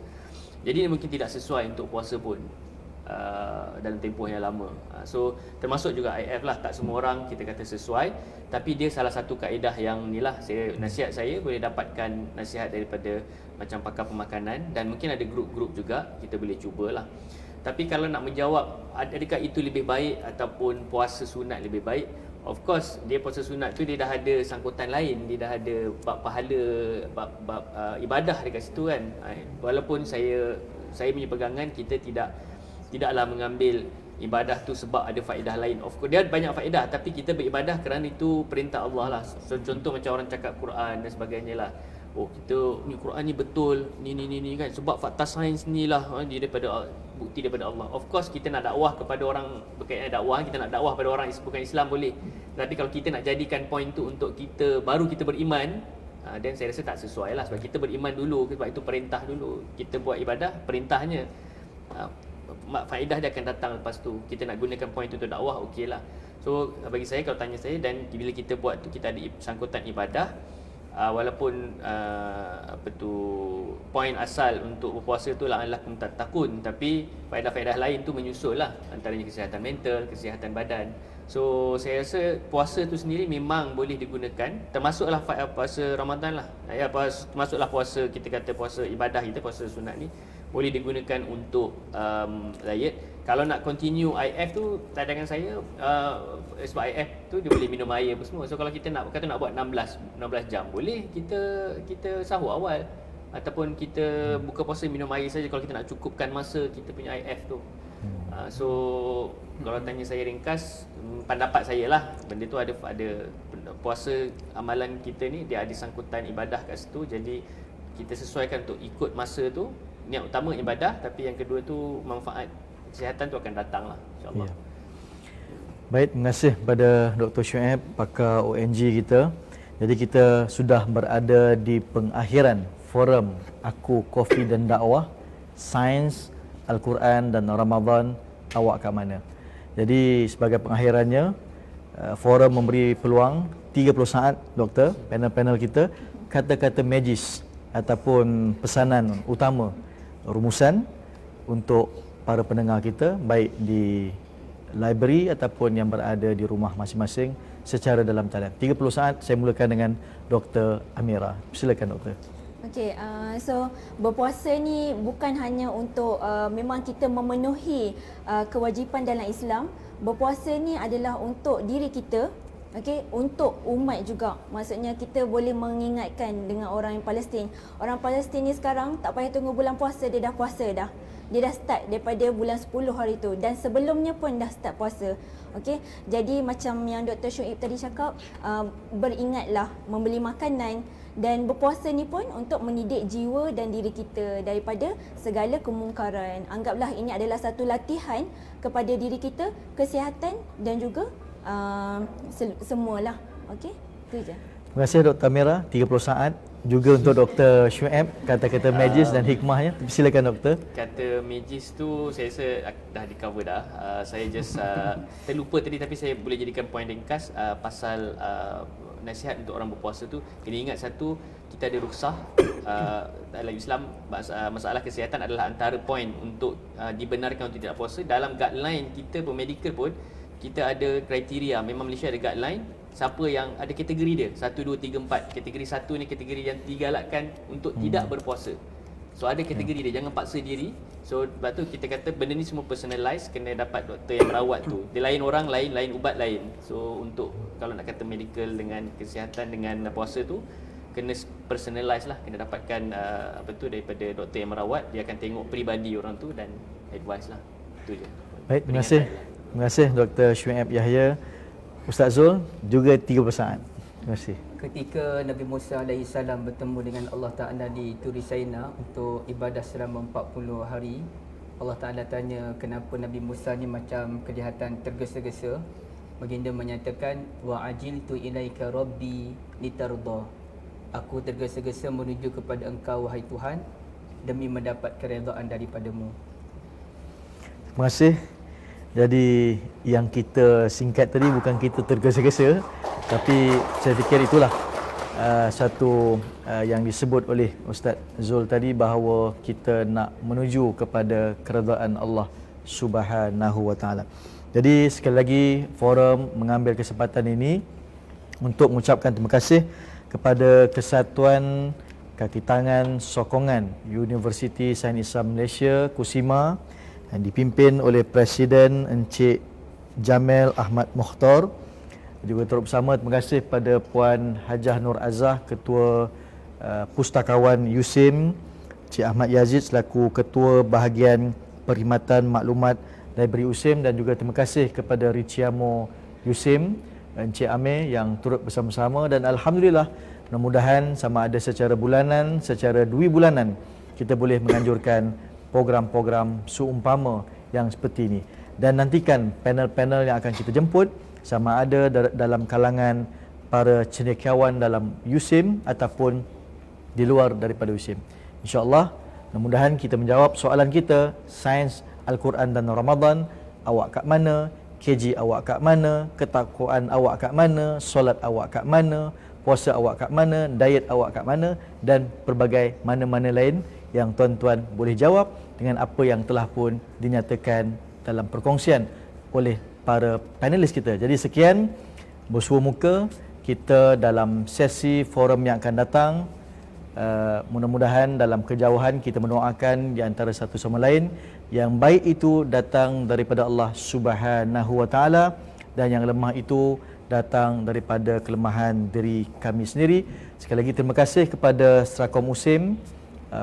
jadi dia mungkin tidak sesuai untuk puasa pun dalam tempoh yang lama. So termasuk juga IF lah, tak semua orang kita kata sesuai, tapi dia salah satu kaedah yang ni lah. Nasihat saya boleh dapatkan nasihat daripada macam pakar pemakanan, dan mungkin ada grup-grup juga, kita boleh cubalah. Tapi kalau nak menjawab adakah itu lebih baik ataupun puasa sunat lebih baik, of course dia puasa sunat tu dia dah ada sangkutan lain, dia dah ada bab pahala, bab ibadah dekat situ kan. Walaupun saya punya pegangan, kita tidaklah mengambil ibadah tu sebab ada faedah lain. Of course dia ada banyak faedah, tapi kita beribadah kerana itu perintah Allah lah. So, contoh macam orang cakap Quran dan sebagainya lah. Oh, kita ni Quran ni betul, ni kan, sebab fakta sains ni lah, dia bukti daripada Allah. Of course kita nak dakwah kepada orang, berkaitan dakwah, kita nak dakwah pada orang bukan Islam boleh. Tapi kalau kita nak jadikan point tu untuk kita baru kita beriman, Dan saya rasa tak sesuai lah, sebab kita beriman dulu, sebab itu perintah dulu. Kita buat ibadah, perintahnya. Faedah dia akan datang lepas tu. Kita nak gunakan point tu untuk dakwah, okey lah. So bagi saya, kalau tanya saya, dan bila kita buat tu, kita ada sangkutan ibadah, walaupun poin asal untuk berpuasa tu la'allakum tattaqun, tapi faedah-faedah lain tu menyusul lah, antaranya kesihatan mental, kesihatan badan. So saya rasa puasa tu sendiri memang boleh digunakan, termasuklah puasa Ramadan lah, termasuklah puasa, kita kata puasa ibadah kita, puasa sunat ni boleh digunakan untuk diet. Kalau nak continue IF tu, cadangan saya, sebab IF tu dia boleh minum air apa semua. So kalau kita nak buat 16 jam, boleh kita sahur awal, ataupun kita buka puasa minum air saja kalau kita nak cukupkan masa kita punya IF tu. So kalau tanya saya ringkas, pendapat saya lah, benda tu ada puasa, amalan kita ni dia ada sangkutan ibadah kat situ. Jadi kita sesuaikan untuk ikut masa tu. Niat utama ibadah, tapi yang kedua tu manfaat kesihatan tu akan datang lah, insyaAllah. Baik, terima kasih kepada Dr. Shuaib, pakar ONG kita. Jadi kita sudah berada di pengakhiran forum Aku, Kofi dan Dakwah, Sains, Al-Quran dan Ramadan, awak kat mana? Jadi sebagai pengakhirannya, forum memberi peluang 30 saat, Doktor, panel-panel kita, kata-kata magis ataupun pesanan utama, rumusan untuk para pendengar kita, baik di library ataupun yang berada di rumah masing-masing secara dalam talian. 30 saat. Saya mulakan dengan Dr. Amira. Silakan Doktor. Okey, so berpuasa ni bukan hanya untuk memang kita memenuhi kewajipan dalam Islam. Berpuasa ni adalah untuk diri kita, okey, untuk umat juga. Maksudnya kita boleh mengingatkan dengan orang yang Palestin. Orang Palestin ni sekarang tak payah tunggu bulan puasa, dia dah puasa dah. Dia dah start daripada bulan 10 hari tu, dan sebelumnya pun dah start puasa. Okey, jadi macam yang Dr. Shuaib tadi cakap, beringatlah membeli makanan, dan berpuasa ni pun untuk mendidik jiwa dan diri kita daripada segala kemungkaran. Anggaplah ini adalah satu latihan kepada diri kita, kesihatan dan juga semualah. Okey, itu je. Terima kasih Dr. Amira, 30 saat. Juga untuk Dr. Shuaib, kata-kata magis dan hikmahnya. Silakan Doktor. Kata magis tu saya rasa dah di cover dah. Saya just terlupa tadi, tapi saya boleh jadikan poin ringkas pasal nasihat untuk orang berpuasa tu. Kena ingat satu, kita ada rukhsah dalam Islam. Masalah kesihatan adalah antara poin untuk dibenarkan untuk tidak puasa. Dalam guideline kita pun, medical pun, kita ada kriteria. Memang Malaysia ada guideline siapa yang ada kategori dia, 1, 2, 3, 4. Kategori 1 ni kategori yang digalakkan untuk tidak berpuasa. So ada kategori dia, jangan paksa diri. So sebab tu kita kata benda ni semua personalize, kena dapat doktor yang merawat tu. Dia lain orang, lain ubat lain. So untuk kalau nak kata medical dengan kesihatan dengan puasa tu, kena personalize lah, kena dapatkan daripada doktor yang merawat. Dia akan tengok peribadi orang tu dan advice lah. Itu je. Baik, terima kasih. Terima kasih Dr. Shuaib Yahya. Ustaz Zul juga 30 saat. Terima kasih. Ketika Nabi Musa AS bertemu dengan Allah Ta'ala di Turi Saina untuk ibadah selama 40 hari, Allah Ta'ala tanya kenapa Nabi Musa ni macam kelihatan tergesa-gesa. Baginda menyatakan, wa ajiltu ilaika rabbi litarda. Aku tergesa-gesa menuju kepada engkau wahai Tuhan demi mendapat keredaan daripadamu. Terima kasih. Jadi yang kita singkat tadi bukan kita tergesa-gesa, tapi saya fikir itulah satu yang disebut oleh Ustaz Zul tadi, bahawa kita nak menuju kepada keredaan Allah Subhanahu Wa Taala. Jadi sekali lagi forum mengambil kesempatan ini untuk mengucapkan terima kasih kepada Kesatuan Kaki Tangan Sokongan Universiti Sains Islam Malaysia KUSIMA yang dipimpin oleh Presiden Encik Jamil Ahmad Mukhtar. Juga turut bersama terima kasih kepada Puan Hajah Nur Azah, Ketua Pustakawan USIM, Encik Ahmad Yazid selaku Ketua Bahagian Perkhidmatan Maklumat Library USIM, dan juga terima kasih kepada Riciamo USIM, Encik Amir yang turut bersama-sama. Dan Alhamdulillah, mudah-mudahan sama ada secara bulanan, secara 2 bulanan, kita boleh menganjurkan program-program seumpama yang seperti ini. Dan nantikan panel-panel yang akan kita jemput, sama ada dalam kalangan para cendekiawan dalam USIM ataupun di luar daripada USIM. InsyaAllah, mudah-mudahan kita menjawab soalan kita, sains Al-Quran dan Ramadan, awak kat mana, KG awak kat mana, ketakwaan awak kat mana, solat awak kat mana, puasa awak kat mana, diet awak kat mana, dan pelbagai mana-mana lain yang tuan-tuan boleh jawab dengan apa yang telah pun dinyatakan dalam perkongsian oleh para panelis kita. Jadi sekian bersua muka kita dalam sesi forum yang akan datang. Mudah-mudahan dalam kejauhan kita mendoakan di antara satu sama lain yang baik itu datang daripada Allah Subhanahu wa taala dan yang lemah itu datang daripada kelemahan diri kami sendiri. Sekali lagi terima kasih kepada Strakom USIM,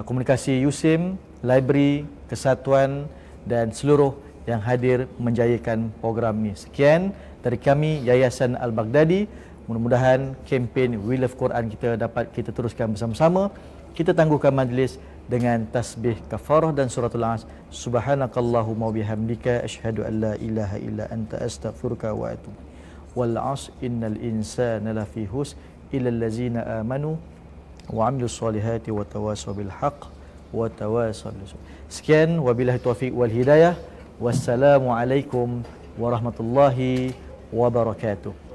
Komunikasi USIM, Library, Kesatuan dan seluruh yang hadir menjayakan program ini. Sekian dari kami Yayasan Al-Baghdadi. Mudah-mudahan kempen We Love Quran kita dapat kita teruskan bersama-sama. Kita tangguhkan majlis dengan tasbih kafarah dan suratul As. Subhanakallahumma bihamdika asyhadu an la ilaha illa anta astaghfiruka wa atubu. Wal 'asr innal insana lafi husr illa allazina amanu wa 'amilus solihati wa tawasaw bil haqq wa tawasaw bis sabr. Sekian, wabillahi taufiq wal hidayah. Wassalamualaikum warahmatullahi wabarakatuh.